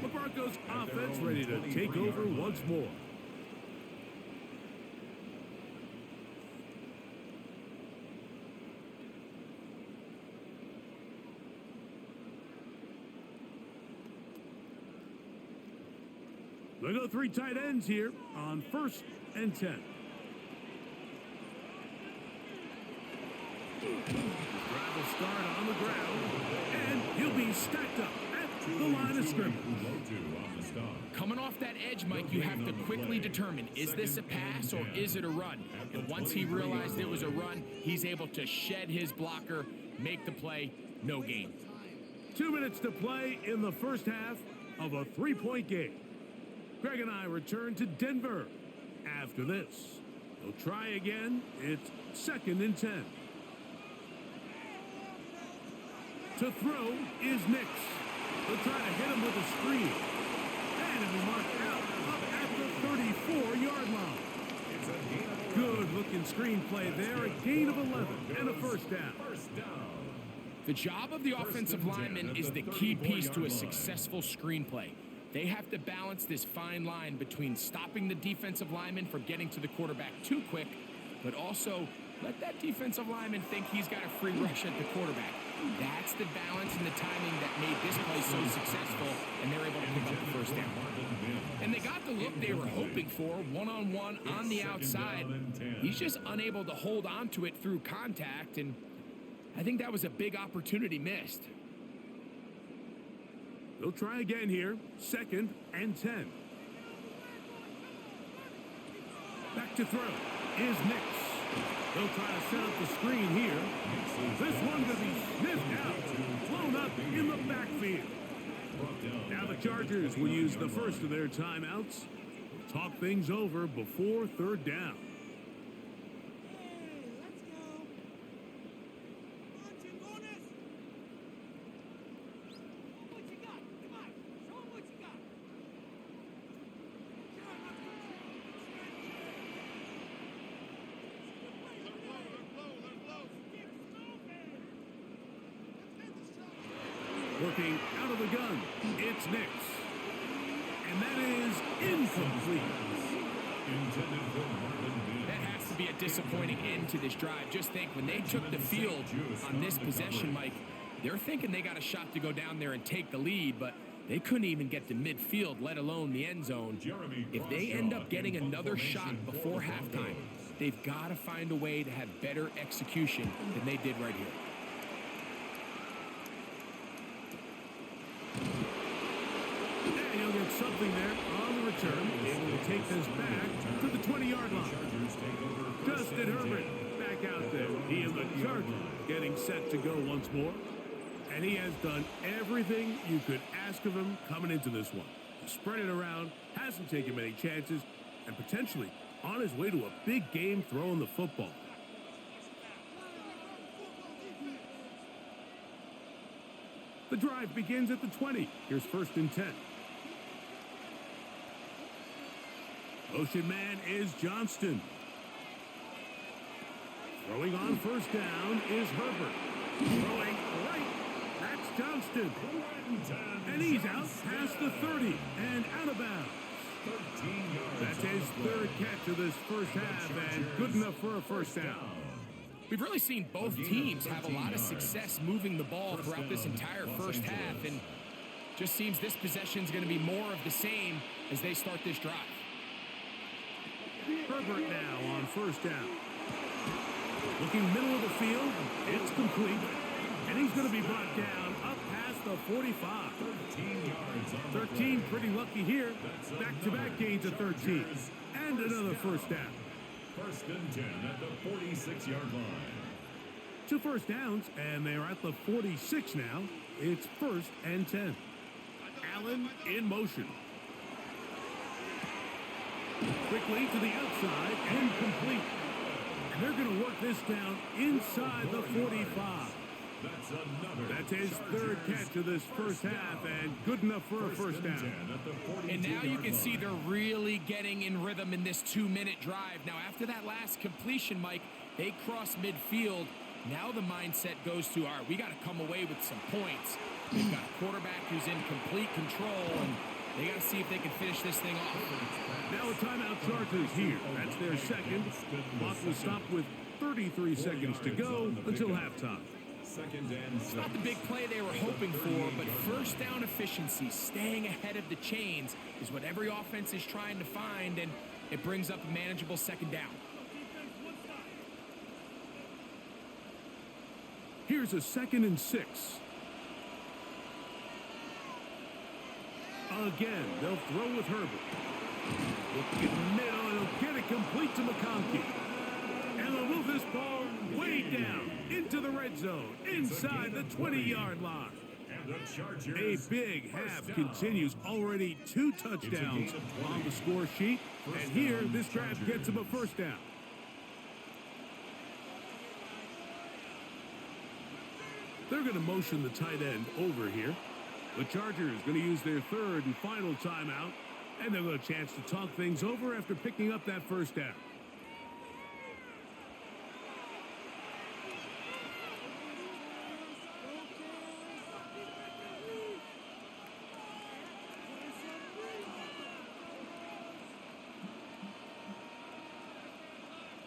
The Broncos offense ready to take over once more. They go 3 tight ends here on 1st and 10. Drive will start on the ground, and he'll be stacked up at the line of scrimmage. Coming off that edge, Mike, you have to quickly determine, is this a pass or is it a run? And once he realized it was a run, he's able to shed his blocker, make the play, no gain. 2 minutes to play in the first half of a 3-point game. Greg and I return to Denver after this. They'll try again. It's 2nd and 10. To throw is Nix. They'll try to hit him with a screen. And it'll be marked out up at the 34-yard line. Good-looking screenplay there. A gain of 11 and a first down. The job of the offensive lineman is the key piece to a successful screenplay. They have to balance this fine line between stopping the defensive lineman from getting to the quarterback too quick, but also let that defensive lineman think he's got a free rush at the quarterback. That's the balance and the timing that made this play so successful, and they're able to pick up the first down. And they got the look they were hoping for, one-on-one on the outside. He's just unable to hold on to it through contact, and I think that was a big opportunity missed. They'll try again here. 2nd and 10. Back to throw is Nix. They'll try to set up the screen here. This one going to be sniffed out, blown up in the backfield. Now the Chargers will use the first of their timeouts. Talk things over before 3rd down. Working out of the gun, it's Nix. And that is incomplete. That has to be a disappointing end to this drive. Just think, when they took the field on this possession, Mike, they're thinking they got a shot to go down there and take the lead, but they couldn't even get to midfield, let alone the end zone. If they end up getting another shot before halftime, they've got to find a way to have better execution than they did right here. out something there on the return. Able to take this back to the 20-yard line. Justin Herbert back out there. He and the Chargers getting set to go once more. And he has done everything you could ask of him coming into this one. Spread it around, hasn't taken many chances, and potentially on his way to a big game throwing the football. The drive begins at the 20. Here's 1st and 10. Motion man is Johnston. Throwing on 1st down is Herbert. Throwing right. That's Johnston. And he's out past the 30 and out of bounds. That's his 3rd catch of this first half and good enough for a 1st down. We've really seen both teams have a lot of success moving the ball throughout this entire first half, and just seems this possession is going to be more of the same as they start this drive. Herbert now on 1st down. Looking middle of the field, it's complete, and he's going to be brought down up past the 45. 13 pretty lucky here. Back-to-back gains of 13, and another 1st down. 1st and 10 at the 46-yard line. 2 first downs, and they're at the 46 now. It's 1st and 10. Allen in motion. Quickly to the outside and complete. And they're going to work this down inside the 45. That's his 3rd catch of this first half and good enough for a 1st down. And now you can see they're really getting in rhythm in this 2-minute drive. Now, after that last completion, Mike, they cross midfield. Now the mindset goes to, all right, we got to come away with some points. They've got a quarterback who's in complete control, and they got to see if they can finish this thing off. Now a timeout Chargers here. That's their 2nd. Clock will stop with 33 seconds to go until halftime. It's not the big play they were hoping for, but 1st down efficiency, staying ahead of the chains, is what every offense is trying to find, and it brings up a manageable 2nd down. Here's a 2nd and 6. Again, they'll throw with Herbert. Looking in the middle, and he'll get it complete to McConkey. And they'll move this ball way down into the red zone, inside the 20-yard line. A big half continues. Already 2 touchdowns on the score sheet. And here, this drive gets him a 1st down. They're going to motion the tight end over here. The Chargers going to use their 3rd and final timeout. And they'll get a chance to talk things over after picking up that 1st down.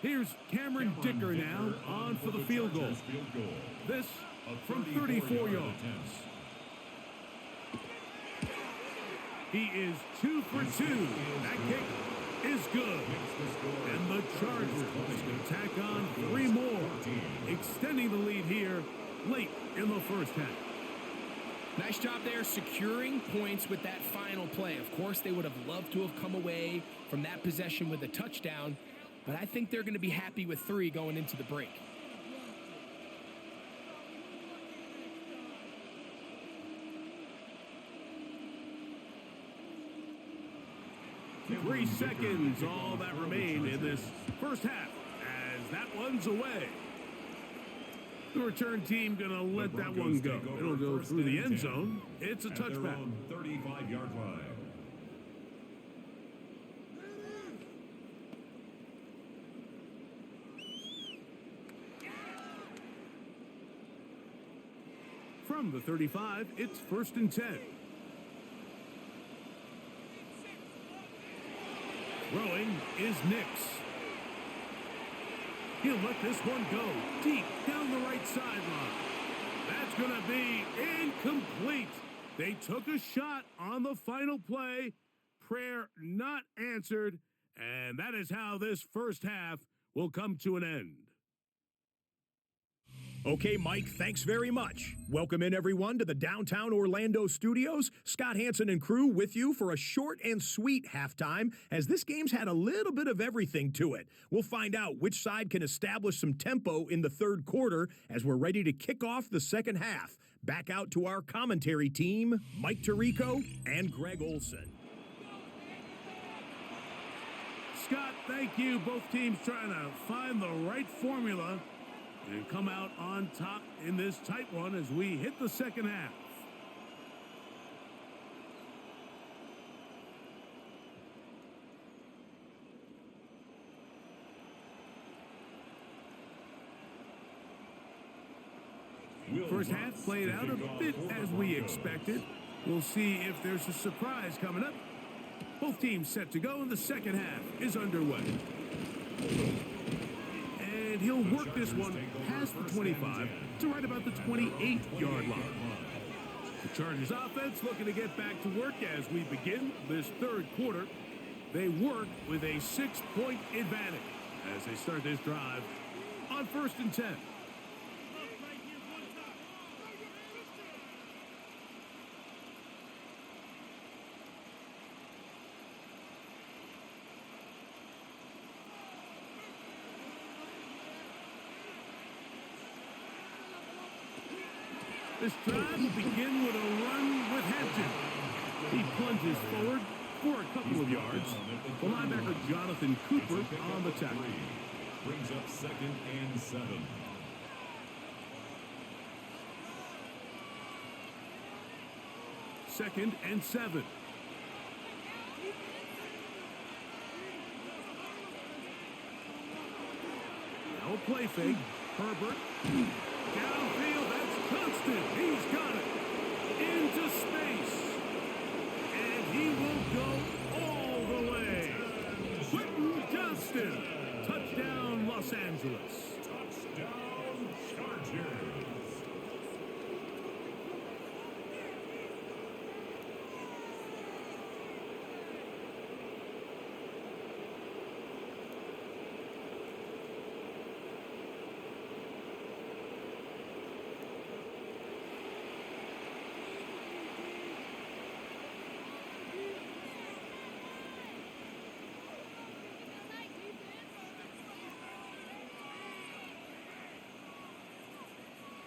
Here's Cameron Dicker now on for the field goal. This from 34 yards. He is 2 for 2. That kick is good. And the Chargers going to tack on 3 more, extending the lead here late in the first half. Nice job there securing points with that final play. Of course, they would have loved to have come away from that possession with a touchdown, but I think they're going to be happy with 3 going into the break. Three seconds, all that remain in this first half, as that one's away. The return team going to let that one go. It'll go through the end zone. It's a touchback. 35-yard line. From the 35, it's 1st and 10. Throwing is Nix. He'll let this one go deep down the right sideline. That's going to be incomplete. They took a shot on the final play. Prayer not answered. And that is how this first half will come to an end. Okay, Mike, thanks very much. Welcome in, everyone, to the downtown Orlando studios. Scott Hansen and crew with you for a short and sweet halftime, as this game's had a little bit of everything to it. We'll find out which side can establish some tempo in the third quarter as we're ready to kick off the second half. Back out to our commentary team, Mike Tirico and Greg Olson. Scott, thank you. Both teams trying to find the right formula and come out on top in this tight one as we hit the second half. First half played out a bit as we expected. We'll see if there's a surprise coming up. Both teams set to go, and the second half is underway. And he'll work this one past the 25 to right about the 28-yard line. The Chargers offense looking to get back to work as we begin this third quarter. They work with a 6-point advantage as they start this drive on 1st and 10. This drive will begin with a run with Hampton. He plunges forward for a couple of yards. The linebacker Jonathan Cooper on the tackle. Brings up 2nd and 7. Second and 7. Now a play fake. Herbert. Downfield, that's constant. He's got it. Into space. And he will go all the way. Quentin Johnston. Touchdown, Los Angeles. Touchdown, Chargers.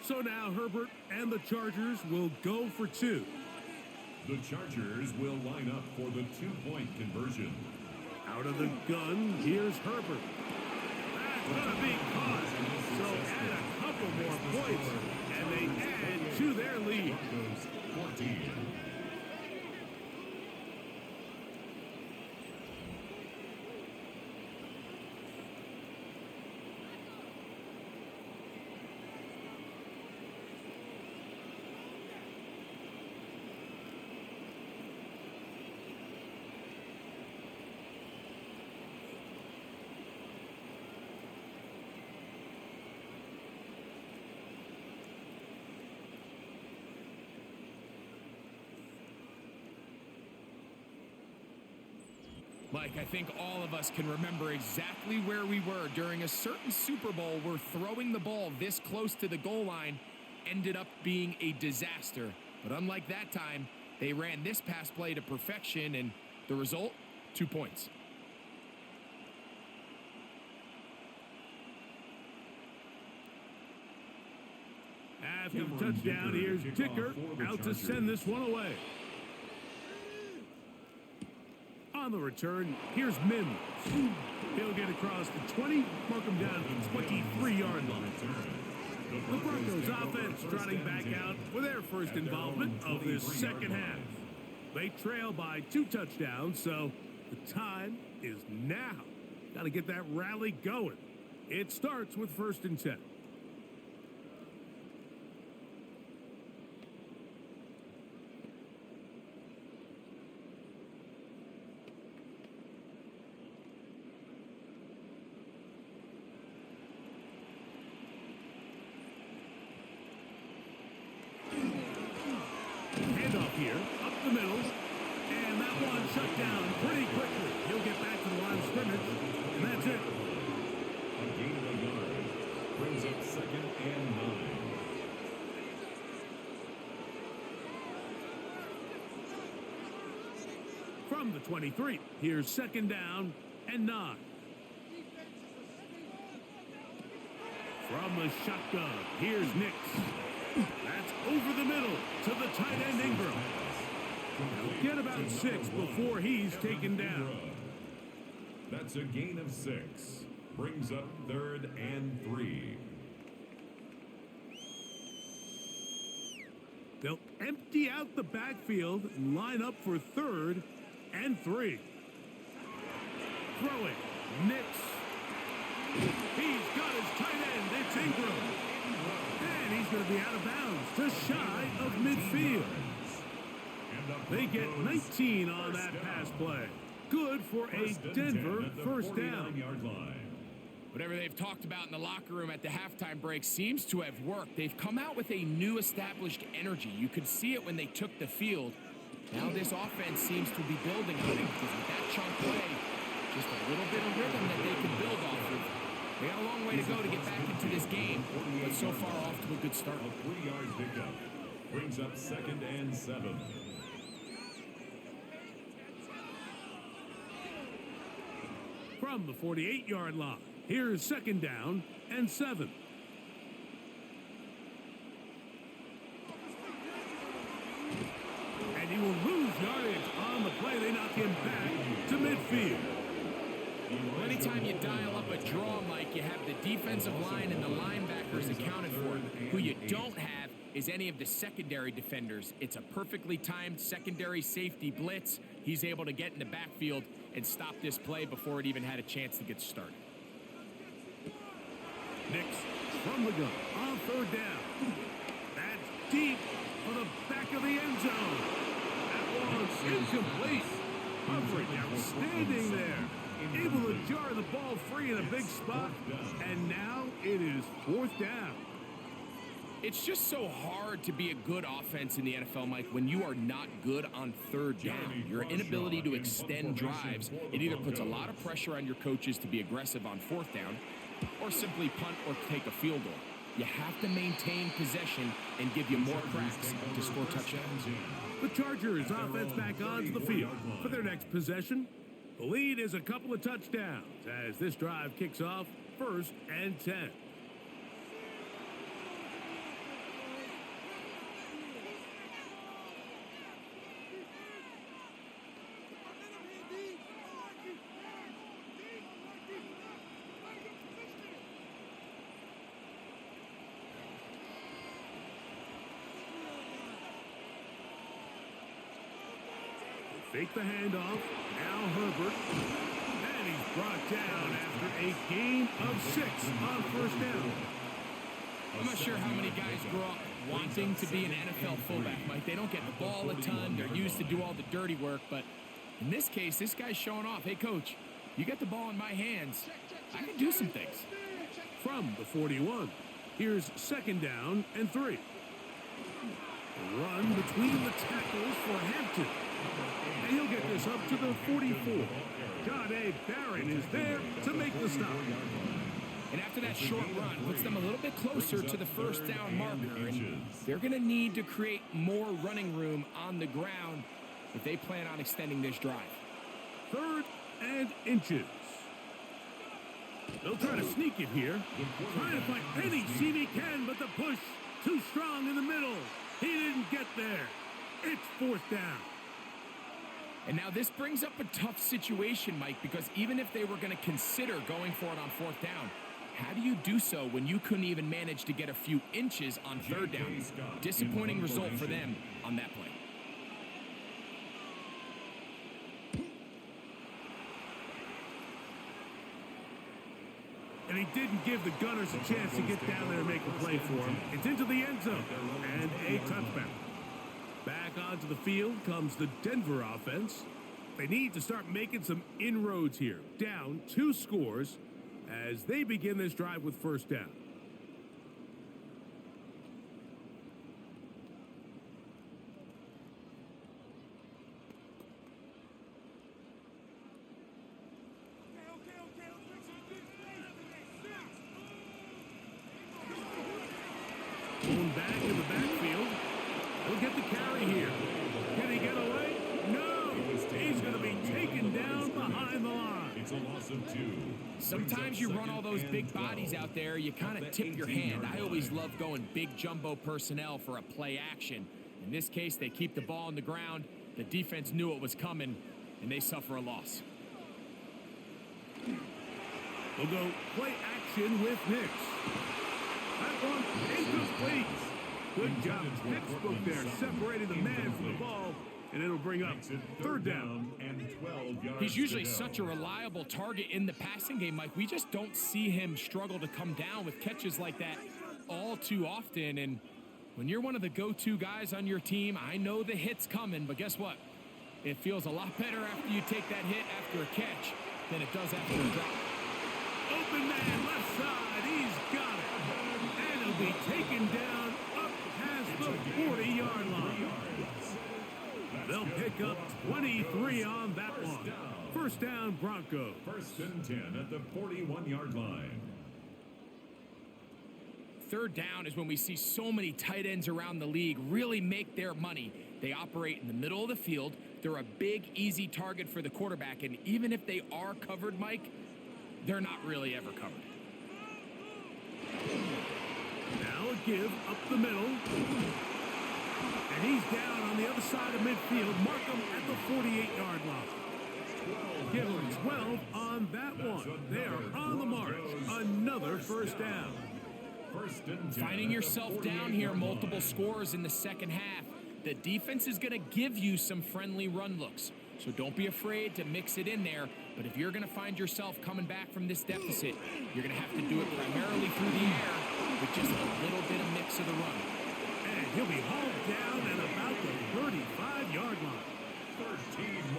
So now Herbert and the Chargers will go for 2. The Chargers will line up for the 2-point conversion. Out of the gun, here's Herbert. That's going to be caught. So add a couple more points, and they add to their lead. Broncos 14. Mike, I think all of us can remember exactly where we were during a certain Super Bowl where throwing the ball this close to the goal line ended up being a disaster. But unlike that time, they ran this pass play to perfection, and the result, 2 points. After the touchdown, here's Dicker out to send this one away. On the return, here's Mims. He'll get across the 20, mark him down at the 23-yard line. The Broncos offense trotting back out for their first involvement of this second half. They trail by 2 touchdowns, so the time is now. Got to get that rally going. It starts with 1st and 10. Handoff here, up the middle, and that one shut down pretty quickly. He'll get back to the line of scrimmage, and that's it. A gain of a yard. Brings up 2nd and 9. From the 23, here's 2nd down and 9. From the shotgun, here's Nix. That's over the middle to the tight end Ingram. He'll get about 6 before he's taken down. That's a gain of 6. Brings up 3rd and 3. They'll empty out the backfield and line up for 3rd and 3. Throw it. Nix. He's got his tight end. It's Ingram. And he's going to be out of bounds, just shy of midfield. They get 19 on that pass play. Good for a Denver first down. Whatever they've talked about in the locker room at the halftime break seems to have worked. They've come out with a new established energy. You could see it when they took the field. Now this offense seems to be building on it because with that chunk play, just a little bit of rhythm that they can build off of. They got a long way to go to get back into this game, but so far off to a good start. A 3-yard pickup brings up 2nd and 7. From the 48-yard line, here's 2nd down and 7. And he will lose yardage on the play. They knock him back to midfield. Well, anytime you dial up a draw, Mike, you have the defensive line and the linebackers accounted for. Who you don't have is any of the secondary defenders. It's a perfectly timed secondary safety blitz. He's able to get in the backfield and stop this play before it even had a chance to get started. Nix from the gun on 3rd down. That's deep for the back of the end zone. That one's incomplete. Coverage outstanding there. Able to jar the ball free in a big spot. And now it is 4th down. It's just so hard to be a good offense in the NFL, Mike, when you are not good on 3rd down. Your inability to extend drives, it either puts a lot of pressure on your coaches to be aggressive on 4th down or simply punt or take a field goal. You have to maintain possession and give you more cracks to score touchdowns. The Chargers offense back onto the field for their next possession. The lead is a couple of touchdowns as this drive kicks off 1st and 10. Fake the handoff. Now Herbert. And he's brought down after a gain of 6 on 1st down. I'm not sure how many guys grow up wanting to be an NFL fullback, Mike. They don't get the ball a ton. They're used to do all the dirty work. But in this case, this guy's showing off. Hey, coach, you got the ball in my hands. I can do some things. From the 41, here's 2nd down and 3. Run between the tackles for Hampton. And he'll get this up to the 44. John A. Barron is there to make the stop. And after that short run, puts them a little bit closer to the 1st down marker. And they're going to need to create more running room on the ground if they plan on extending this drive. 3rd and inches. They'll try to sneak it here. Trying to find any seam he can, but the push too strong in the middle. He didn't get there. It's 4th down. And now this brings up a tough situation, Mike, because even if they were going to consider going for it on 4th down, how do you do so when you couldn't even manage to get a few inches on 3rd down? Disappointing result for them on that play. And he didn't give the Gunners a chance to get down there and make a play for him. It's into the end zone and a touchback. Back onto the field comes the Denver offense. They need to start making some inroads here. Down 2 scores as they begin this drive with 1st down. sometimes you run all those big bodies out there, you kind of tip your hand. I always love going big jumbo personnel for a play action. In this case, they keep the ball on the ground. The defense knew it was coming, and they suffer a loss. We'll go play action with Nix. That one incomplete. Good job, textbook there, separating the man from the ball, and it'll bring up third down and 12 yards. He's usually such a reliable target in the passing game, Mike. We just don't see him struggle to come down with catches like that all too often. And when you're one of the go-to guys on your team, I know the hit's coming, but guess what? It feels a lot better after you take that hit after a catch than it does after a drop. Open man, left side, he's got it. And he'll be taken down up past the 40-yard line. They'll pick up 23 on that one. First down, Broncos. First and 10 at the 41-yard line. Third down is when we see so many tight ends around the league really make their money. They operate in the middle of the field. They're a big, easy target for the quarterback. And even if they are covered, Mike, they're not really ever covered. Now a give up the middle. And he's down on the other side of midfield. Mark him at the 48-yard line. Give him 12 on that one. They are on the march. Another first down. Finding yourself down here, multiple scores in the second half. The defense is going to give you some friendly run looks. So don't be afraid to mix it in there. But if you're going to find yourself coming back from this deficit, you're going to have to do it primarily through the air with just a little bit of mix of the run. And he'll be hauled down at about the 35-yard line.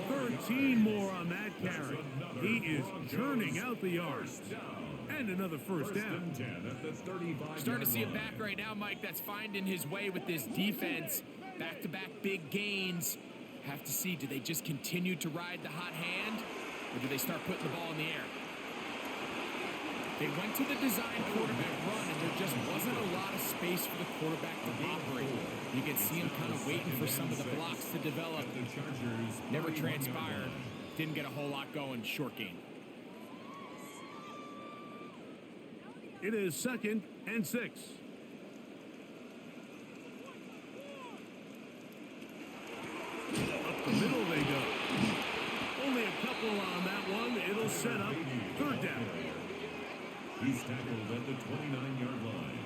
13 more on that carry. He is churning out the yards. And another first down. Starting to see it back right now, Mike, that's finding his way with this defense. Back-to-back big gains. Have to see, do they just continue to ride the hot hand, or do they start putting the ball in the air? They went to the design quarterback run, and there just wasn't a lot of space for the quarterback to operate. You can see him kind of waiting for some of the blocks to develop. Never transpired. Didn't get a whole lot going. Short game. It is 2nd and 6. Up the middle they go. Only a couple on that one. It'll set up third down. He's tackled at the 29-yard line.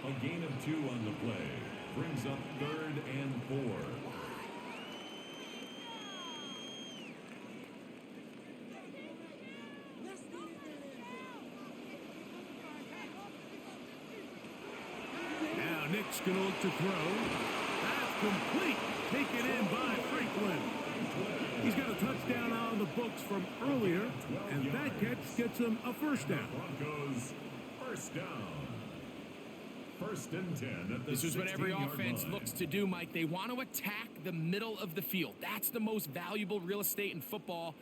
A gain of 2 on the play brings up 3rd and 4. Now Nick's going to look to throw. That's complete. Taken in by Franklin. He's got a touchdown on the books from earlier, and that catch gets him a first down. Broncos first down. First and 10 at the 16-yard line. This is what every offense looks to do, Mike. They want to attack the middle of the field. That's the most valuable real estate in football.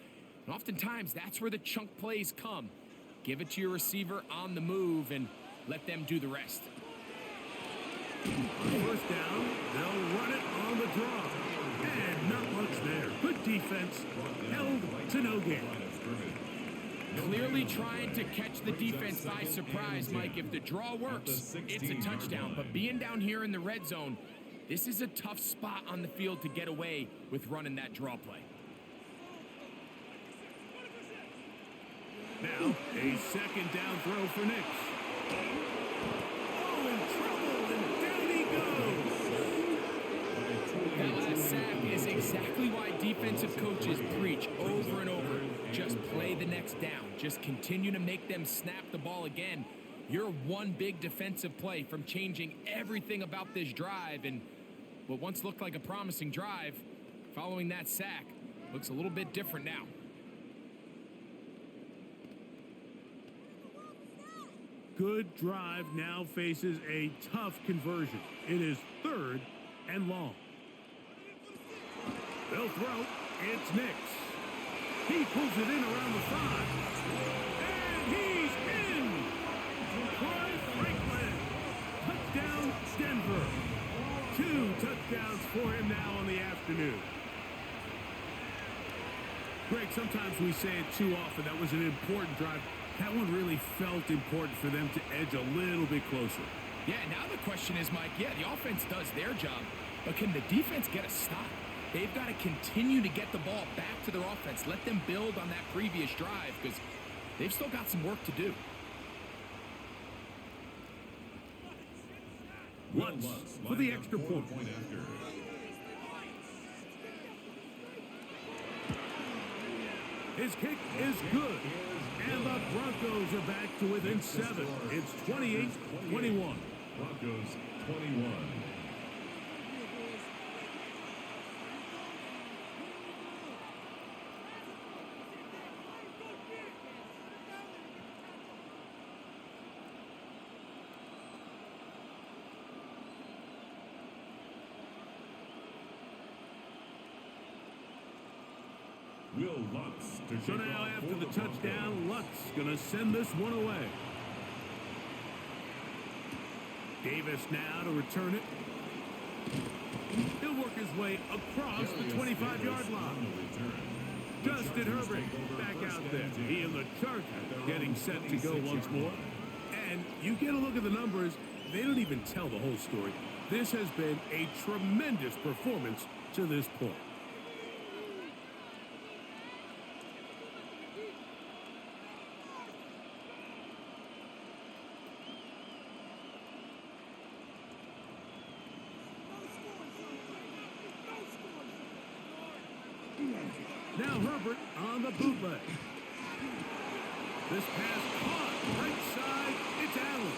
And oftentimes, that's where the chunk plays come. Give it to your receiver on the move and let them do the rest. First down, they'll run it on the draw. And not much there. Good defense, held to no gain. Clearly trying to catch the defense by surprise, Mike. If the draw works, it's a touchdown. But being down here in the red zone, this is a tough spot on the field to get away with running that draw play. Now, a second down throw for Nix. Oh, in trouble, and down he goes. That last sack is exactly why defensive coaches preach over and over. Just play the next down. Just continue to make them snap the ball again. You're one big defensive play from changing everything about this drive. And what once looked like a promising drive, following that sack, looks a little bit different now. Good drive now faces a tough conversion. It is 3rd and long. They'll throw. It's Nix. He pulls it in around the 5. And he's in! Troy Franklin. Touchdown, Denver. 2 touchdowns for him now on the afternoon. Greg, sometimes we say it too often. That was an important drive. That one really felt important for them to edge a little bit closer. Yeah, now the question is, Mike, yeah, the offense does their job, but can the defense get a stop? They've got to continue to get the ball back to their offense. Let them build on that previous drive because they've still got some work to do. Lutz for the extra point. His kick is good. And the Broncos are back to within 7. It's 28-21. Broncos 21. Will Lutz to So now after the touchdown, Lutz going to send this one away. Davis now to return it. He'll work his way across the 25-yard line. Justin Herbert back out there. He and the Chargers getting set to go once more. And you get a look at the numbers, they don't even tell the whole story. This has been a tremendous performance to this point. Now Herbert on the bootleg. This pass caught right side. It's Allen.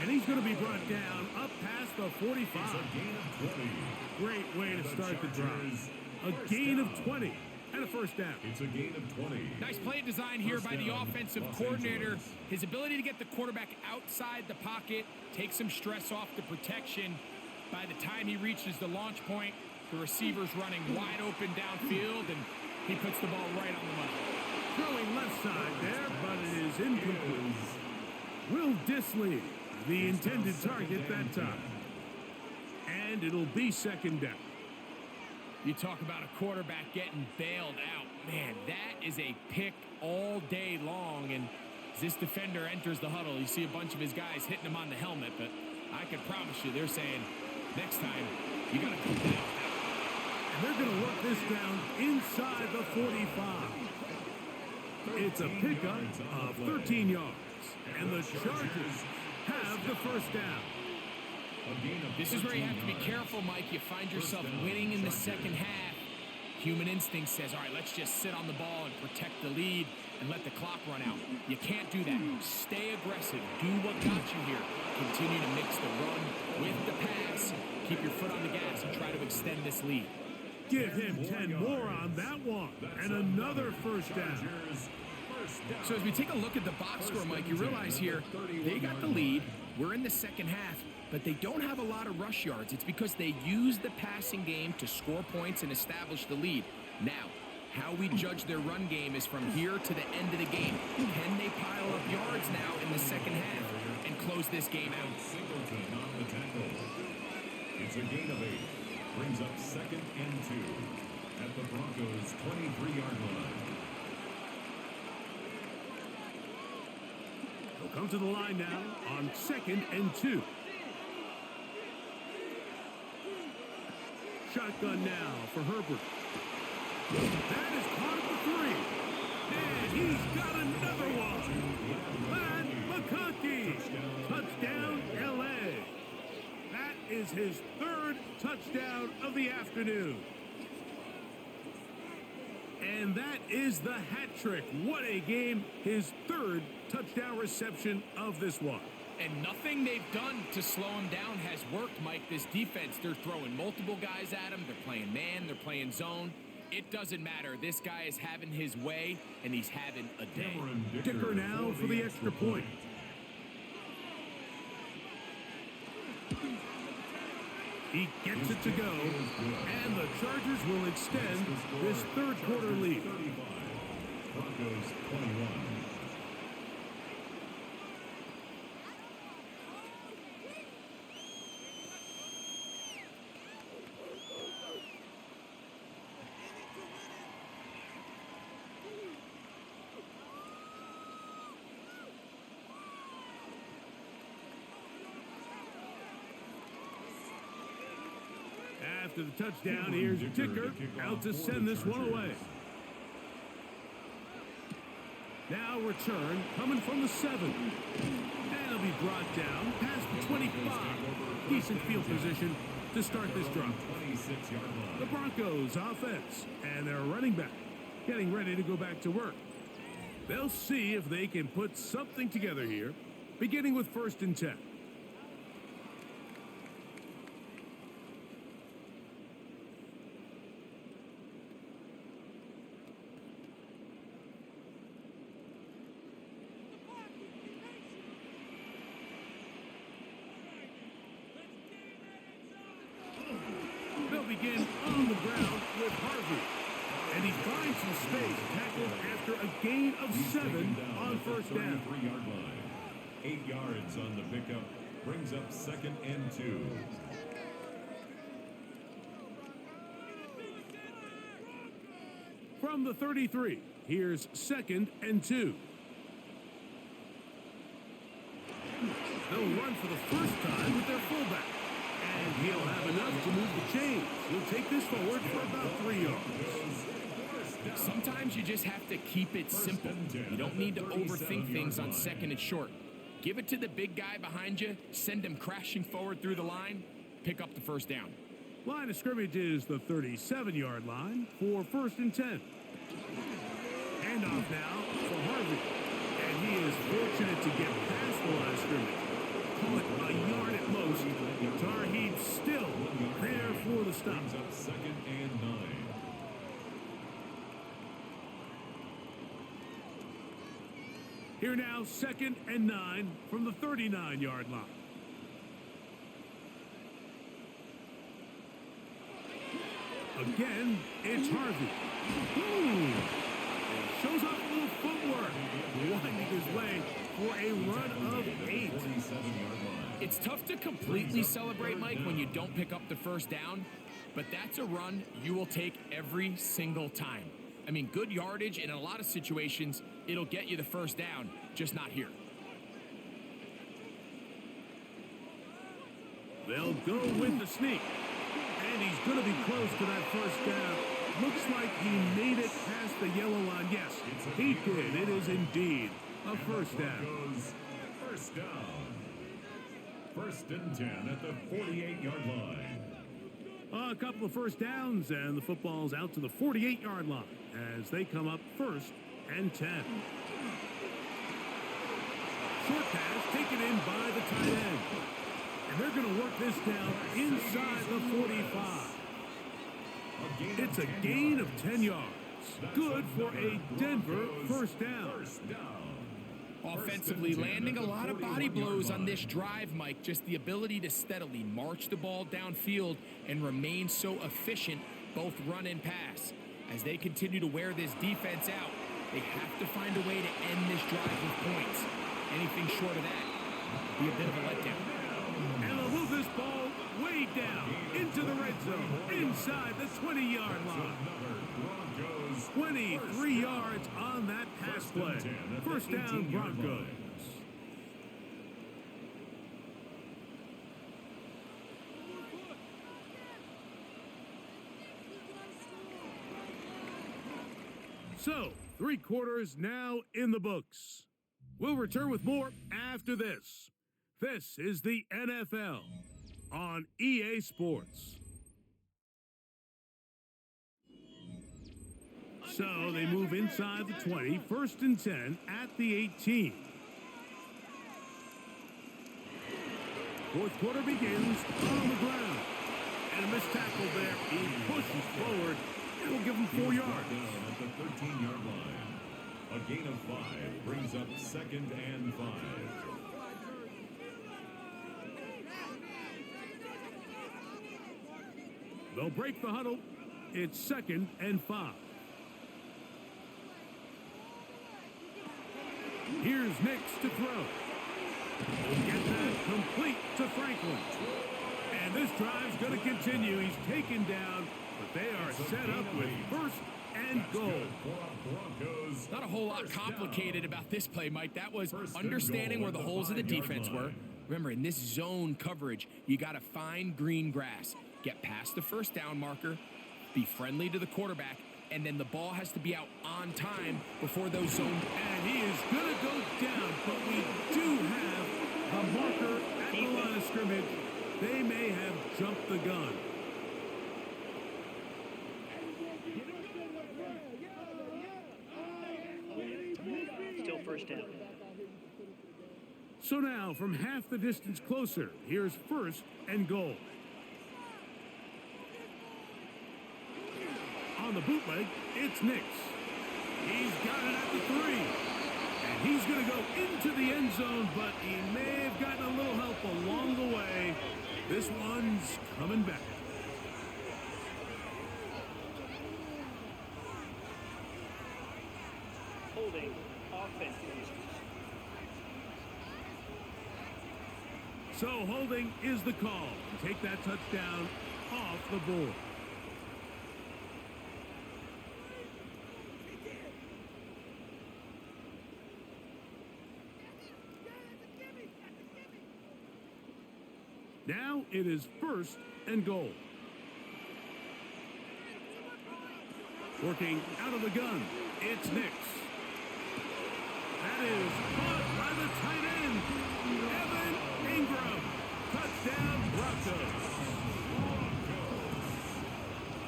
And he's going to be brought down up past the 45. Great way to start the drive. A gain of 20 and a first down. It's a gain of 20. Nice play design here by the offensive coordinator. His ability to get the quarterback outside the pocket, take some stress off the protection. By the time he reaches the launch point, the receiver's running wide open downfield, and he puts the ball right on the money. Throwing left side there, but it is incomplete. Will Disley, the intended target that time. And it'll be second down. You talk about a quarterback getting bailed out. Man, that is a pick all day long, and as this defender enters the huddle, you see a bunch of his guys hitting him on the helmet, but I can promise you they're saying, next time, you got to come down. And they're going to work this down inside the 45. It's a pickup of 13 yards. And the Chargers have the first down. This is where you have to be careful, Mike. You find yourself winning in the second half. Human instinct says, all right, let's just sit on the ball and protect the lead and let the clock run out. You can't do that. Stay aggressive. Do what got you here. Continue to mix the run with the pass. Keep your foot on the gas and try to extend this lead. Give him 10 more on that one. And another first down. So as we take a look at the box score, Mike, you realize here, they got the lead. We're in the second half, but they don't have a lot of rush yards. It's because they use the passing game to score points and establish the lead. Now, how we judge their run game is from here to the end of the game. Can they pile up yards now in the second half and close this game out? It's a gain of 8. Brings up second and 2 at the Broncos' 23-yard line. They'll come to the line now on second and 2. Shotgun now for Herbert. That is caught at the 3. And he's got another one. Matt McConkey. Touchdown, L.A. That is his third touchdown of the afternoon. And that is the hat trick. What a game. His third touchdown reception of this one. And nothing they've done to slow him down has worked, Mike. This defense, they're throwing multiple guys at him. They're playing man. They're playing zone. It doesn't matter. This guy is having his way, and he's having a day. Dicker now for the extra point. He gets it to go, and the Chargers will extend this third quarter lead. Broncos 21. After the touchdown, here's Dicker out to send this one away. Now return coming from the 7. And it'll be brought down past the 25. Decent field position to start this drive. The Broncos offense and their running back getting ready to go back to work. They'll see if they can put something together here, beginning with 1st and 10. They'll begin on the ground with Harvey. And he finds some space, tackled after a gain of 7 on 1st down. 33-yard line. 8 yards on the pickup. Brings up 2nd and 2. From the 33, here's 2nd and 2. They'll run for the first time with their fullback. And he'll have enough to move the chains. He'll take this forward for about 3 yards. Sometimes you just have to keep it simple. You don't need to overthink things on 2nd and short. Give it to the big guy behind you, send him crashing forward through the line, pick up the 1st down. Line of scrimmage is the 37-yard line for 1st and 10. Handoff now for Harvey. And he is fortunate to get past the line of scrimmage. Call it a yard at most. Tarheed still there for the stop. Brings up 2nd and 9. Here now, 2nd and 9 from the 39-yard line. Again, it's Harvey. Ooh. Shows off a little footwork, winding his way for a run of 8. It's tough to completely celebrate, Mike, when you don't pick up the 1st down, but that's a run you will take every single time. I mean, good yardage, and in a lot of situations, it'll get you the 1st down, just not here. They'll go with the sneak. And he's going to be close to that 1st down. Looks like he made it past the yellow line. Yes, he did. It is indeed a 1st down. 1st down. 1st and 10 at the 48-yard line. A couple of 1st downs, and the football's out to the 48-yard line as they come up 1st and 10. Short pass taken in by the tight end. And they're going to work this down inside the 45. It's a gain of 10 yards. Good for a Denver 1st down. Offensively, landing a lot of body blows on this drive, Mike. Just the ability to steadily march the ball downfield and remain so efficient, both run and pass. As they continue to wear this defense out, they have to find a way to end this drive with points. Anything short of that would be a bit of a letdown. And they'll move this ball way down into the red zone, inside the 20-yard line. 23 yards on that pass play. 1st down, Broncos. So, 3 quarters now in the books. We'll return with more after this. This is the NFL on EA Sports. So they move inside the 20, 1st and 10 at the 18. 4th quarter begins on the ground. And a missed tackle there. He pushes forward. It will give him 4 yards. At the 13-yard line. A gain of 5 brings up 2nd and 5. They'll break the huddle. It's 2nd and 5. Here's Nix to throw. We'll get that complete to Franklin. And this drive's going to continue. He's taken down, but they are set up with 1st and goal. Not a whole lot complicated about this play, Mike. That was understanding where the holes of the defense were. Remember, in this zone coverage, you got to find green grass. get past the first down marker, be friendly to the quarterback, and then the ball has to be out on time before those zone. And he is going to go down, but we do have a marker at the line of scrimmage. They may have jumped the gun. Still first down. So now, from half the distance closer, here's first and goal. On the bootleg, it's Nix. He's got it at the 3. And he's going to go into the end zone, but he may have gotten a little help along the way. This one's coming back. Holding offense. So holding is the call. Take that touchdown off the board. Now it is first and goal. Working out of the gun, it's Nix. That is caught by the tight end, Evan Ingram. Touchdown, Broncos.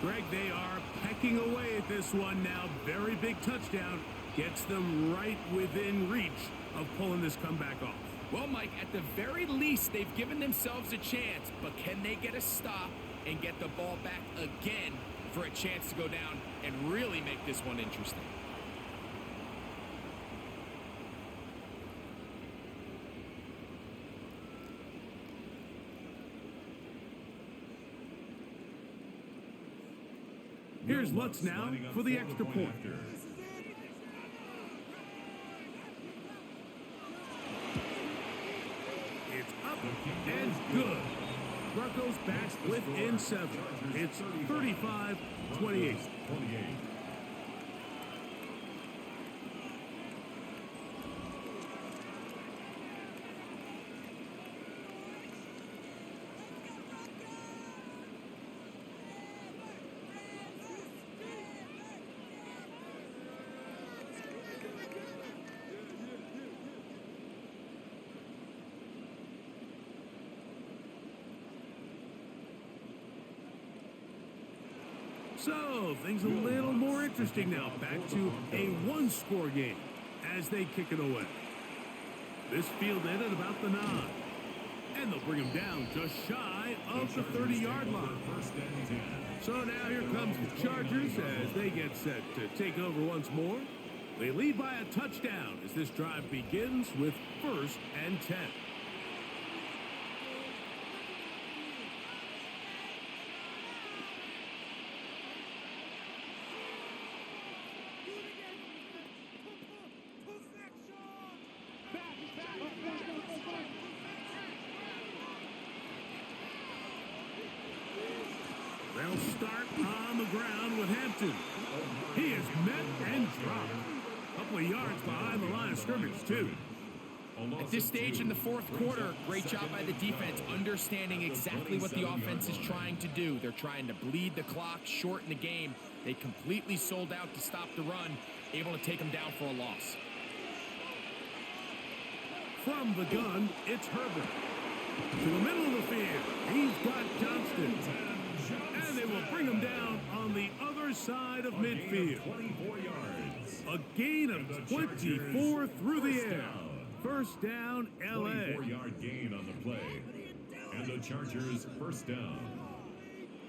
Greg, they are pecking away at this one now. Very big touchdown. Gets them right within reach of pulling this comeback off. Well, Mike, at the very least, they've given themselves a chance, but can they get a stop and get the ball back again for a chance to go down and really make this one interesting? Here's Lutz now for the extra point. It's up and good. Broncos back within 7. It's 35-28. So, things a little more interesting now. Back to a one-score game as they kick it away. This fielded at about the 9. And they'll bring him down just shy of the 30-yard line. So now here comes the Chargers as they get set to take over once more. They lead by a touchdown as this drive begins with first and 10. They'll start on the ground with Hampton. He is met and dropped. A couple of yards behind the line of scrimmage, too. At this stage in the fourth quarter, great job by the defense, understanding exactly what the offense is trying to do. They're trying to bleed the clock, shorten the game. They completely sold out to stop the run, able to take them down for a loss. From the gun, it's Herbert. To the middle of the field, he's got Johnston. And they will bring him down on the other side of midfield. 24 yards. A gain of 24 through the air. First down, L.A. 24-yard gain on the play. And the Chargers first down.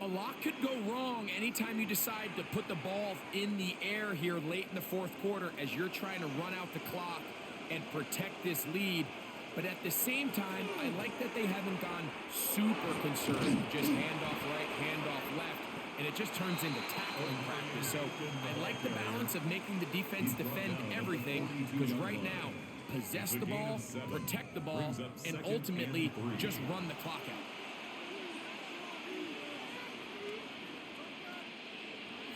A lot could go wrong anytime you decide to put the ball in the air here late in the fourth quarter as you're trying to run out the clock and protect this lead. But at the same time, I like that they haven't gone super concerned. Just handoff right, handoff left, and it just turns into tackling practice. So I like the balance of making the defense defend everything, because right now, possess the ball, protect the ball, and ultimately just run the clock out.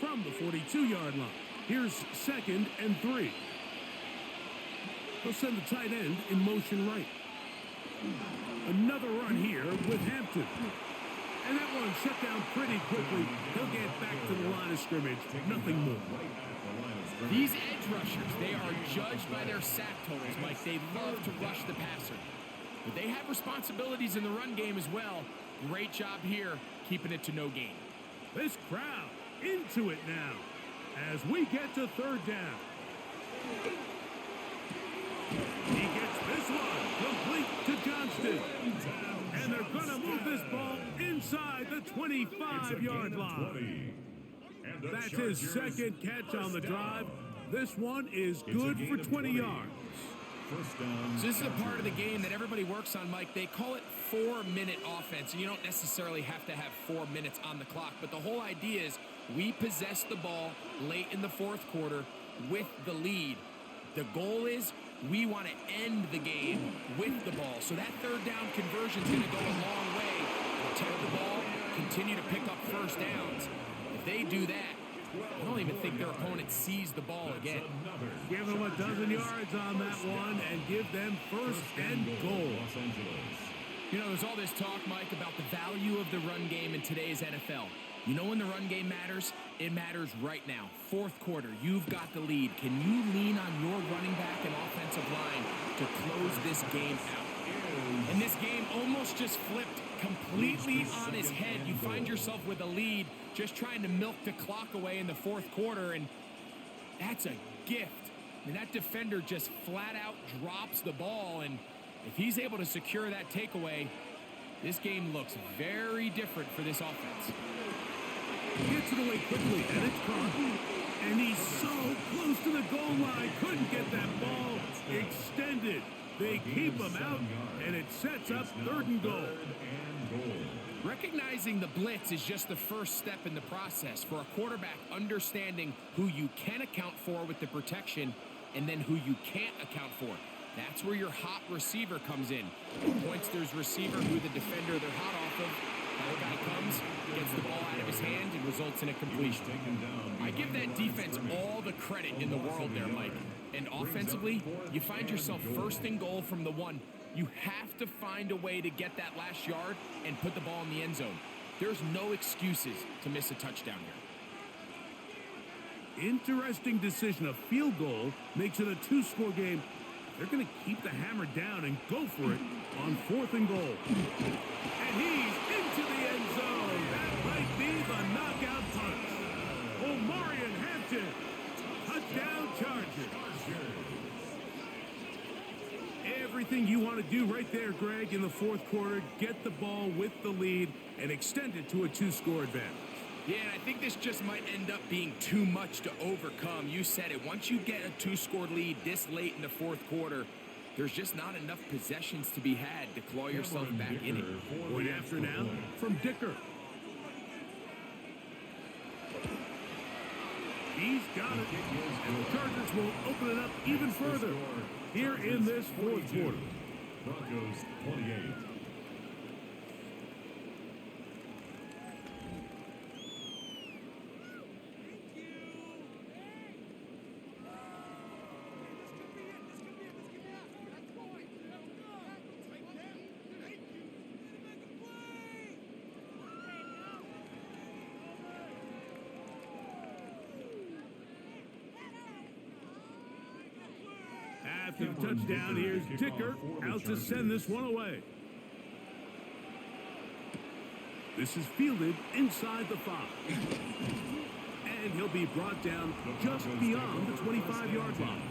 From the 42-yard line, here's second and 3. They'll send the tight end in motion right. Another run here with Hampton. And that one shut down pretty quickly. He'll get back to the line of scrimmage. Nothing more. These edge rushers, they are judged by their sack totals, Mike. They love to rush the passer. But they have responsibilities in the run game as well. Great job here, keeping it to no gain. This crowd into it now as we get to third down. He gets this one complete to Johnston. And they're going to move this ball inside the 25-yard line. That's his second catch on the drive. This one is good for 20 yards. So this is a part of the game that everybody works on, Mike. They call it 4-minute offense, and you don't necessarily have to have 4 minutes on the clock. But the whole idea is we possess the ball late in the fourth quarter with the lead. The goal is we want to end the game with the ball. So that third down conversion is going to go a long way. Protect the ball, continue to pick up first downs. If they do that, I don't even think their opponent sees the ball again. Give them a dozen yards on that one and give them first and goal. You know, there's all this talk, Mike, about the value of the run game in today's NFL. You know when the run game matters? It matters right now. Fourth quarter, you've got the lead. Can you lean on your running back and offensive line to close this game out? And this game almost just flipped completely on his head. You find yourself with a lead, just trying to milk the clock away in the fourth quarter, and that's a gift. I mean, that defender just flat out drops the ball, and if he's able to secure that takeaway, this game looks very different for this offense. He gets it away quickly, and it's caught. And he's so close to the goal line, couldn't get that ball extended. They keep him out, and it sets up third and goal. Recognizing the blitz is just the first step in the process for a quarterback, understanding who you can account for with the protection and then who you can't account for. That's where your hot receiver comes in. Points there's receiver who the defender they're hot off of. That guy comes, gets the ball out of his hand, and results in a completion. I give that defense all the credit in the world there, Mike. And offensively, you find yourself first and goal from the one. You have to find a way to get that last yard and put the ball in the end zone. There's no excuses to miss a touchdown here. Interesting decision. A field goal makes it a two-score game. They're going to keep the hammer down and go for it on fourth and goal. And he's into the end zone. That might be the knockout punch. Omarion Hampton. Touchdown Chargers. Everything you want to do right there, Greg, in the fourth quarter. Get the ball with the lead and extend it to a two-score advantage. Yeah, and I think this just might end up being too much to overcome. You said it. Once you get a two-score lead this late in the fourth quarter, there's just not enough possessions to be had to claw yourself back in it. Point after now from Dicker. He's got it. And the Chargers will open it up even further here in this fourth quarter. Broncos 28. After the touchdown, here's Dicker out to send this one away. This is fielded inside the 5. And he'll be brought down just beyond the 25-yard line.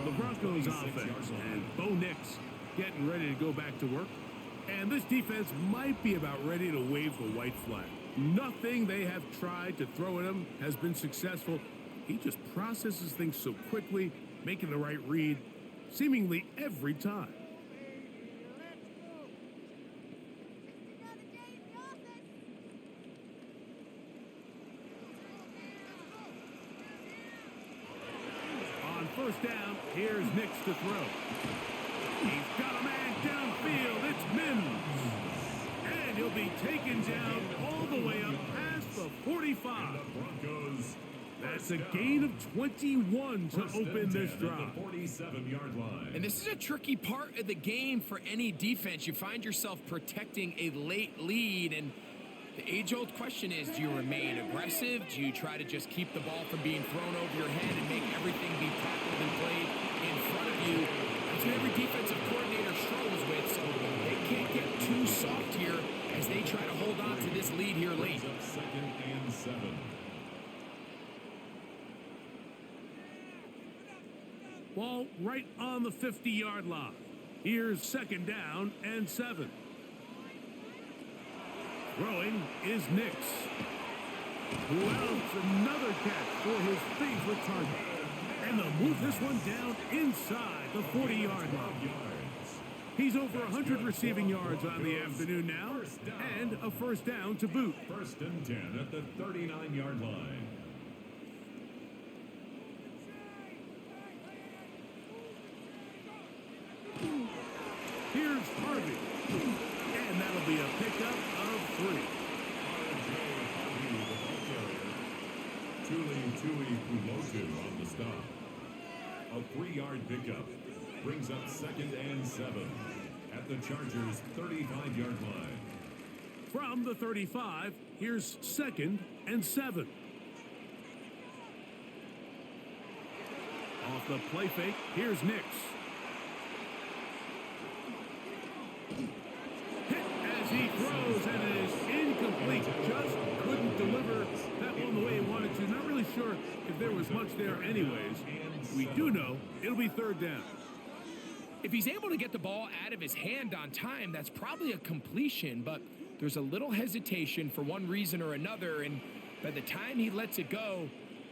The Broncos offense and Bo Nix getting ready to go back to work. And this defense might be about ready to wave the white flag. Nothing they have tried to throw at him has been successful. He just processes things so quickly, making the right read seemingly every time. On first down, here's Nix to throw. He's got a man downfield. It's Mims. And he'll be taken down all the way up past the 45. And the Broncos That's a gain of 21 to open this drive. 47-yard line. And this is a tricky part of the game for any defense. You find yourself protecting a late lead, and the age-old question is, do you remain aggressive? Do you try to just keep the ball from being thrown over your head and make everything be tackled and played in front of you? That's what every defensive coordinator struggles with, so they can't get too soft here as they try to hold on to this lead here late. Up 2nd and 7. Ball right on the 50-yard line. Here's 2nd down and 7. Throwing is Nix. Wells, another catch for his favorite target. And they'll move this one down inside the 40-yard line. He's over 100 receiving yards on the afternoon now, and a first down to boot. 1st and 10 at the 39-yard line. Here's Harvey. And that'll be a pickup of 3. Tui Pulotu on the stop. A 3-yard pickup brings up 2nd and 7 at the Chargers' 35-yard line. From the 35, here's 2nd and 7. Off the play fake, here's Nix. Hit as he throws, and it is incomplete. Just couldn't deliver that one the way he wanted to. Not really sure if there was much there anyways. We do know it'll be 3rd down. If he's able to get the ball out of his hand on time, that's probably a completion, but there's a little hesitation for one reason or another, and by the time he lets it go,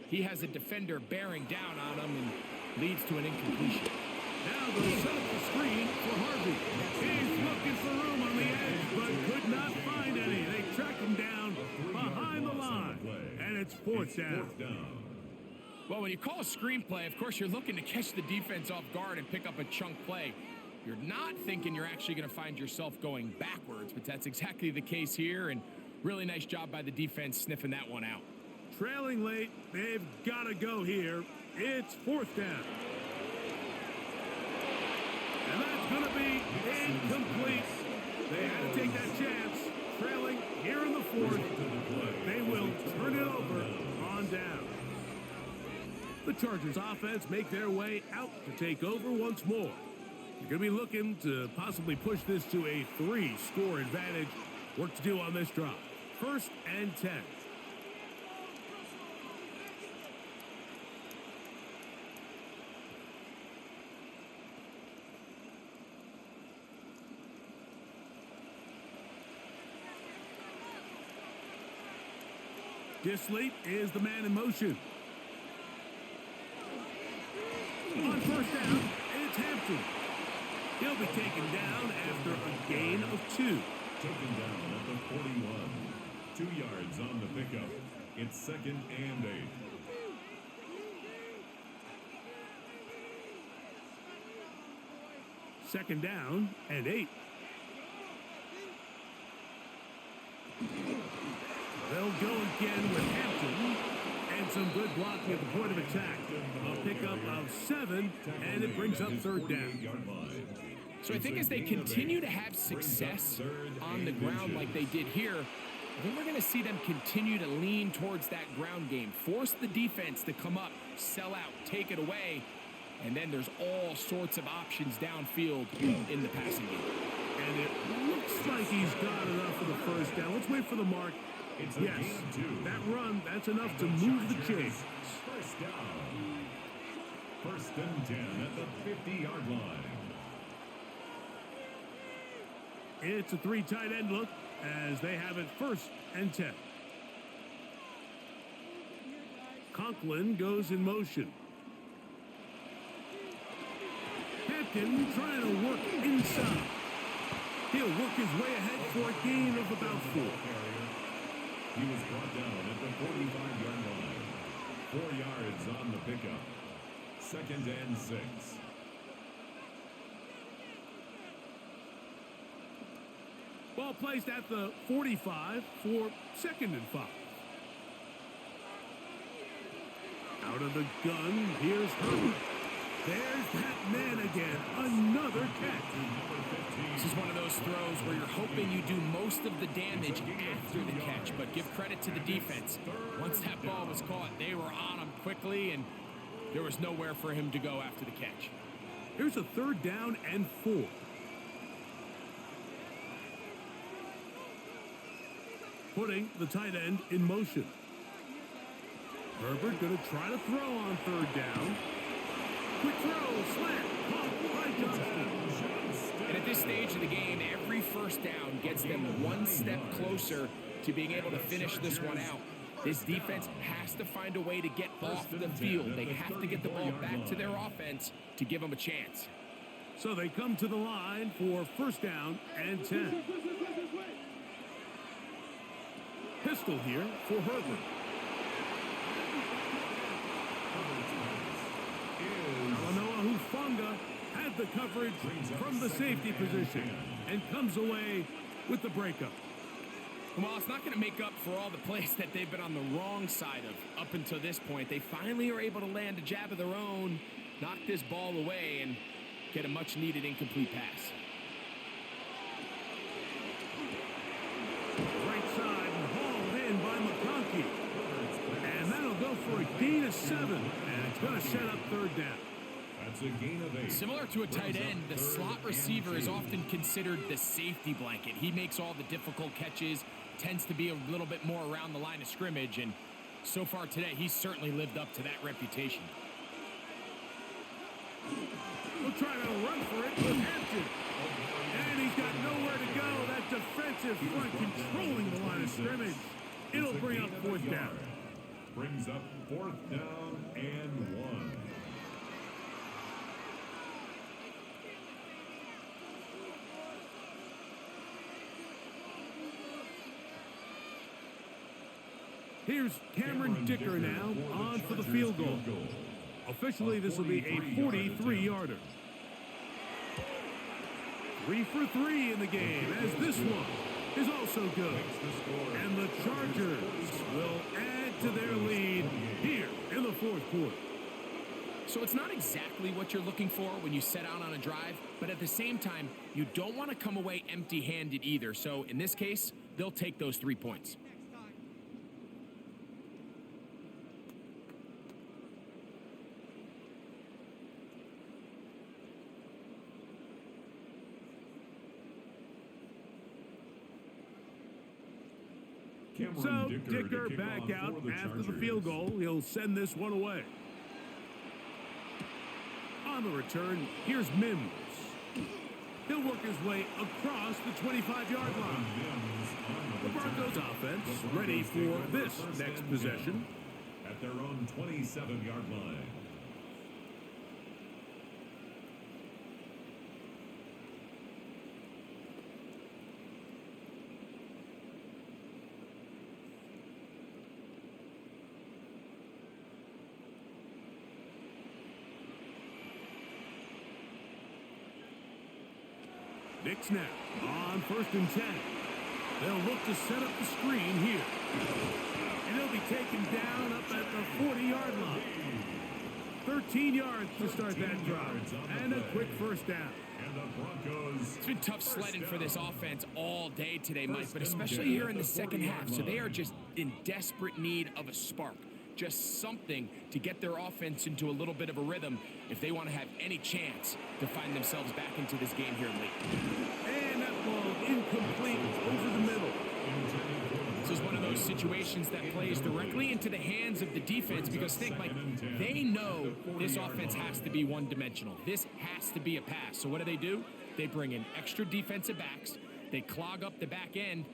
he has a defender bearing down on him and leads to an incompletion. Now they'll set up the screen for Harvey. He's looking for room on the edge, but could not find any. They track him down behind the line, and it's 4th down. Well, when you call a screenplay, of course, you're looking to catch the defense off guard and pick up a chunk play. You're not thinking you're actually going to find yourself going backwards, but that's exactly the case here, and really nice job by the defense sniffing that one out. Trailing late, they've got to go here. It's 4th down. And that's going to be incomplete. They had to take that chance. Trailing here in the 4th. They will turn it over on down. The Chargers offense make their way out to take over once more. You're going to be looking to possibly push this to a 3-score advantage. Work to do on this drive. 1st and 10. Disley is the man in motion. On 1st down, it's Hampton. He'll be taken down after a gain of 2. Taken down at the 41. 2 yards on the pickup. It's 2nd and 8. Second down and 8. They'll go again with Hampton, and some good blocking at the point of attack. A pickup of 7, and it brings up 3rd down. So I think as they continue to have success on the ground like they did here, I think we're going to see them continue to lean towards that ground game, force the defense to come up, sell out, take it away, and then there's all sorts of options downfield in the passing game. And it looks like he's got enough for the 1st down. Let's wait for the mark. Yes, that run, that's enough to move the chains. 1st down. 1st and 10 at the 50-yard line. It's a 3 tight end look as they have it 1st and 10. Conklin goes in motion. Hampton trying to work inside. He'll work his way ahead for a gain of about 4. He was brought down at the 45-yard line. 4 yards on the pickup. 2nd and 6. Ball placed at the 45 for 2nd and 5. Out of the gun, here's Herbert. There's that man again. Another catch. This is one of those throws where you're hoping you do most of the damage after the catch, but give credit to the defense. Once that ball was caught, they were on him quickly, and there was nowhere for him to go after the catch. Here's a 3rd down and 4. Putting the tight end in motion. Herbert going to try to throw on 3rd down. Quick throw, slant, caught by Johnston. And at this stage of the game, every first down gets them one step closer to being able to finish this one out. This defense has to find a way to get off the field. They have to get the ball back to their offense to give them a chance. So they come to the line for 1st down and 10. Pistol here for Herbert. Noah Hufanga had the coverage from the safety position and comes away with the breakup. Well, it's not going to make up for all the plays that they've been on the wrong side of up until this point. They finally are able to land a jab of their own, knock this ball away, and get a much-needed incomplete pass. Right side hauled in by McConkey. And that'll go for a gain of 7. And it's going to set up 3rd down. That's a gain of 8. Similar to a tight end, the slot receiver is often considered the safety blanket. He makes all the difficult catches, tends to be a little bit more around the line of scrimmage, and so far today, he's certainly lived up to that reputation. We'll try to run for it with Hampton. And he's got nowhere to go. That defensive front controlling the line of scrimmage. It'll bring up 4th down. Brings up 4th down and 1. Here's Cameron Dicker now on for the field goal. Officially, this will be a 43-yarder. 3 for 3 in the game, as this one is also good. And the Chargers will add to their lead here in the 4th quarter. So it's not exactly what you're looking for when you set out on a drive, but at the same time, you don't want to come away empty-handed either. So in this case, they'll take those 3 points. So Dicker back out after the field goal. He'll send this one away. On the return, here's Mims. He'll work his way across the 25-yard line. The Broncos offense ready for this next possession. At their own 27-yard line. Nick snap on 1st and 10. They'll look to set up the screen here. And he'll be taken down up at the 40-yard line. 13 yards to start that drive. And a quick 1st down. And the Broncos. It's been tough sledding for this offense all day today, Mike, but especially here in the second half. So they are just in desperate need of a spark. Just something to get their offense into a little bit of a rhythm if they want to have any chance to find themselves back into this game here late. And that ball incomplete over the middle. This is one of those situations that plays directly into the hands of the defense because think, Mike, they know this offense has to be one-dimensional. This has to be a pass. So what do? They bring in extra defensive backs. They clog up the back end.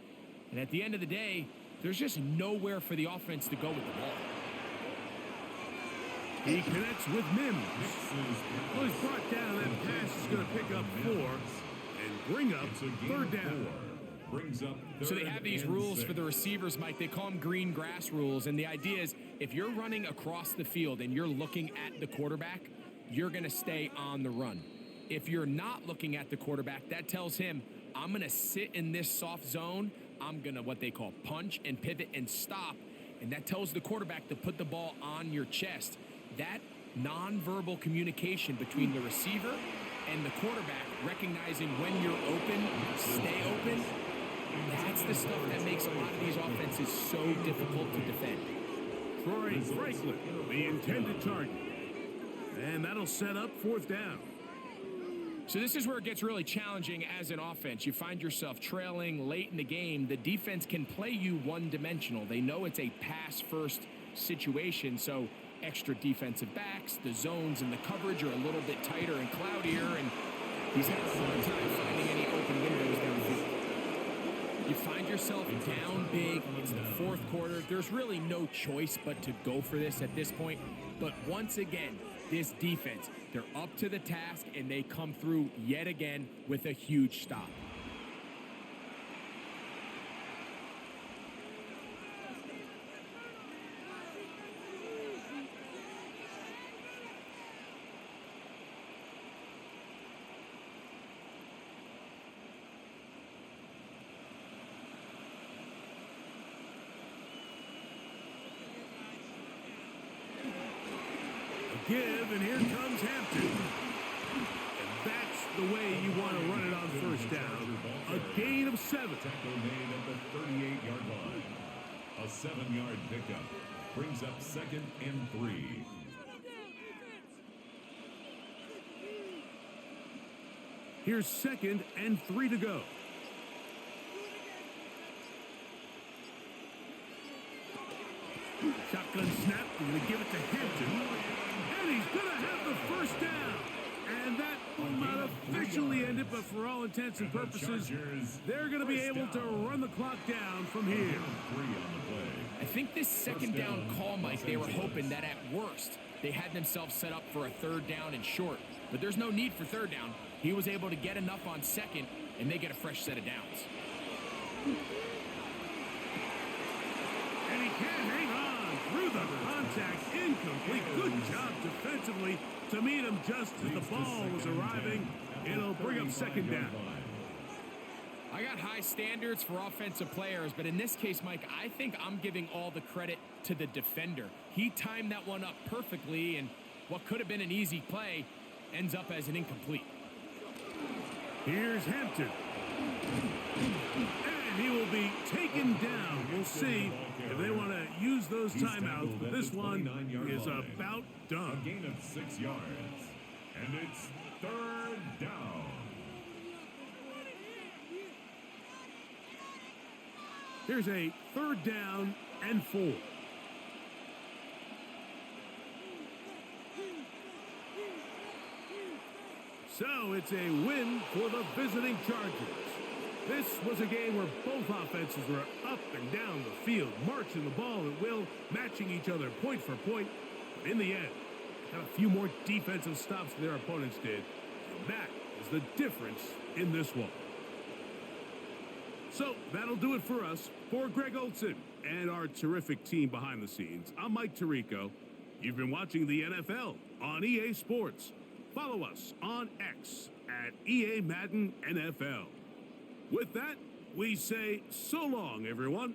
And at the end of the day, there's just nowhere for the offense to go with the ball. He connects with Mims. Well, he's brought down. That pass is going to pick up 4 and bring up 3rd down. So they have these rules for the receivers, Mike. They call them green grass rules. And the idea is if you're running across the field and you're looking at the quarterback, you're going to stay on the run. If you're not looking at the quarterback, that tells him, I'm going to sit in this soft zone. I'm going to what they call punch and pivot and stop. And that tells the quarterback to put the ball on your chest. that nonverbal communication between the receiver and the quarterback, recognizing when you're open, stay open, that's the stuff that makes a lot of these offenses so difficult to defend. Troy Franklin, the intended target. And that'll set up 4th down. So this is where it gets really challenging as an offense. You find yourself trailing late in the game. The defense can play you one-dimensional. They know it's a pass-first situation, so extra defensive backs, the zones and the coverage are a little bit tighter and cloudier, and he's having a hard time finding any open windows downfield. You find yourself down big. It's the 4th quarter. There's really no choice but to go for this at this point. But once again, this defense, they're up to the task, and they come through yet again with a huge stop. Give, and here comes Hampton. And that's the way you want to run it on 1st down. A gain of 7. Tackle made at the 38-yard line. A 7-yard pickup brings up 2nd and 3. Here's 2nd and 3 to go. Shotgun snap. We're going to give it to Hampton. And he's going to have the 1st down. And that will not officially end it, but for all intents and purposes, they're going to be able to run the clock down from here. I think this 2nd down call, Mike, they were hoping that at worst, they had themselves set up for a 3rd down and short. But there's no need for 3rd down. He was able to get enough on 2nd, and they get a fresh set of downs. And he can't hang on through the contact. Incomplete. Good job defensively to meet him just as the ball was arriving. It'll bring up 2nd down. I got high standards for offensive players, but in this case, Mike, I think I'm giving all the credit to the defender. He timed that one up perfectly, and what could have been an easy play ends up as an incomplete. Here's Hampton. And he will be taken down. We'll see if they want to use those timeouts, but this one is about done. A gain of 6 yards. And it's 3rd down. Here's a 3rd down and 4. So it's a win for the visiting Chargers. This was a game where both offenses were up and down the field, marching the ball at will, matching each other point for point. But in the end, got a few more defensive stops than their opponents did. And that is the difference in this one. So that'll do it for us. For Greg Olson and our terrific team behind the scenes, I'm Mike Tirico. You've been watching the NFL on EA Sports. Follow us on X at EA Madden NFL. With that, we say so long, everyone.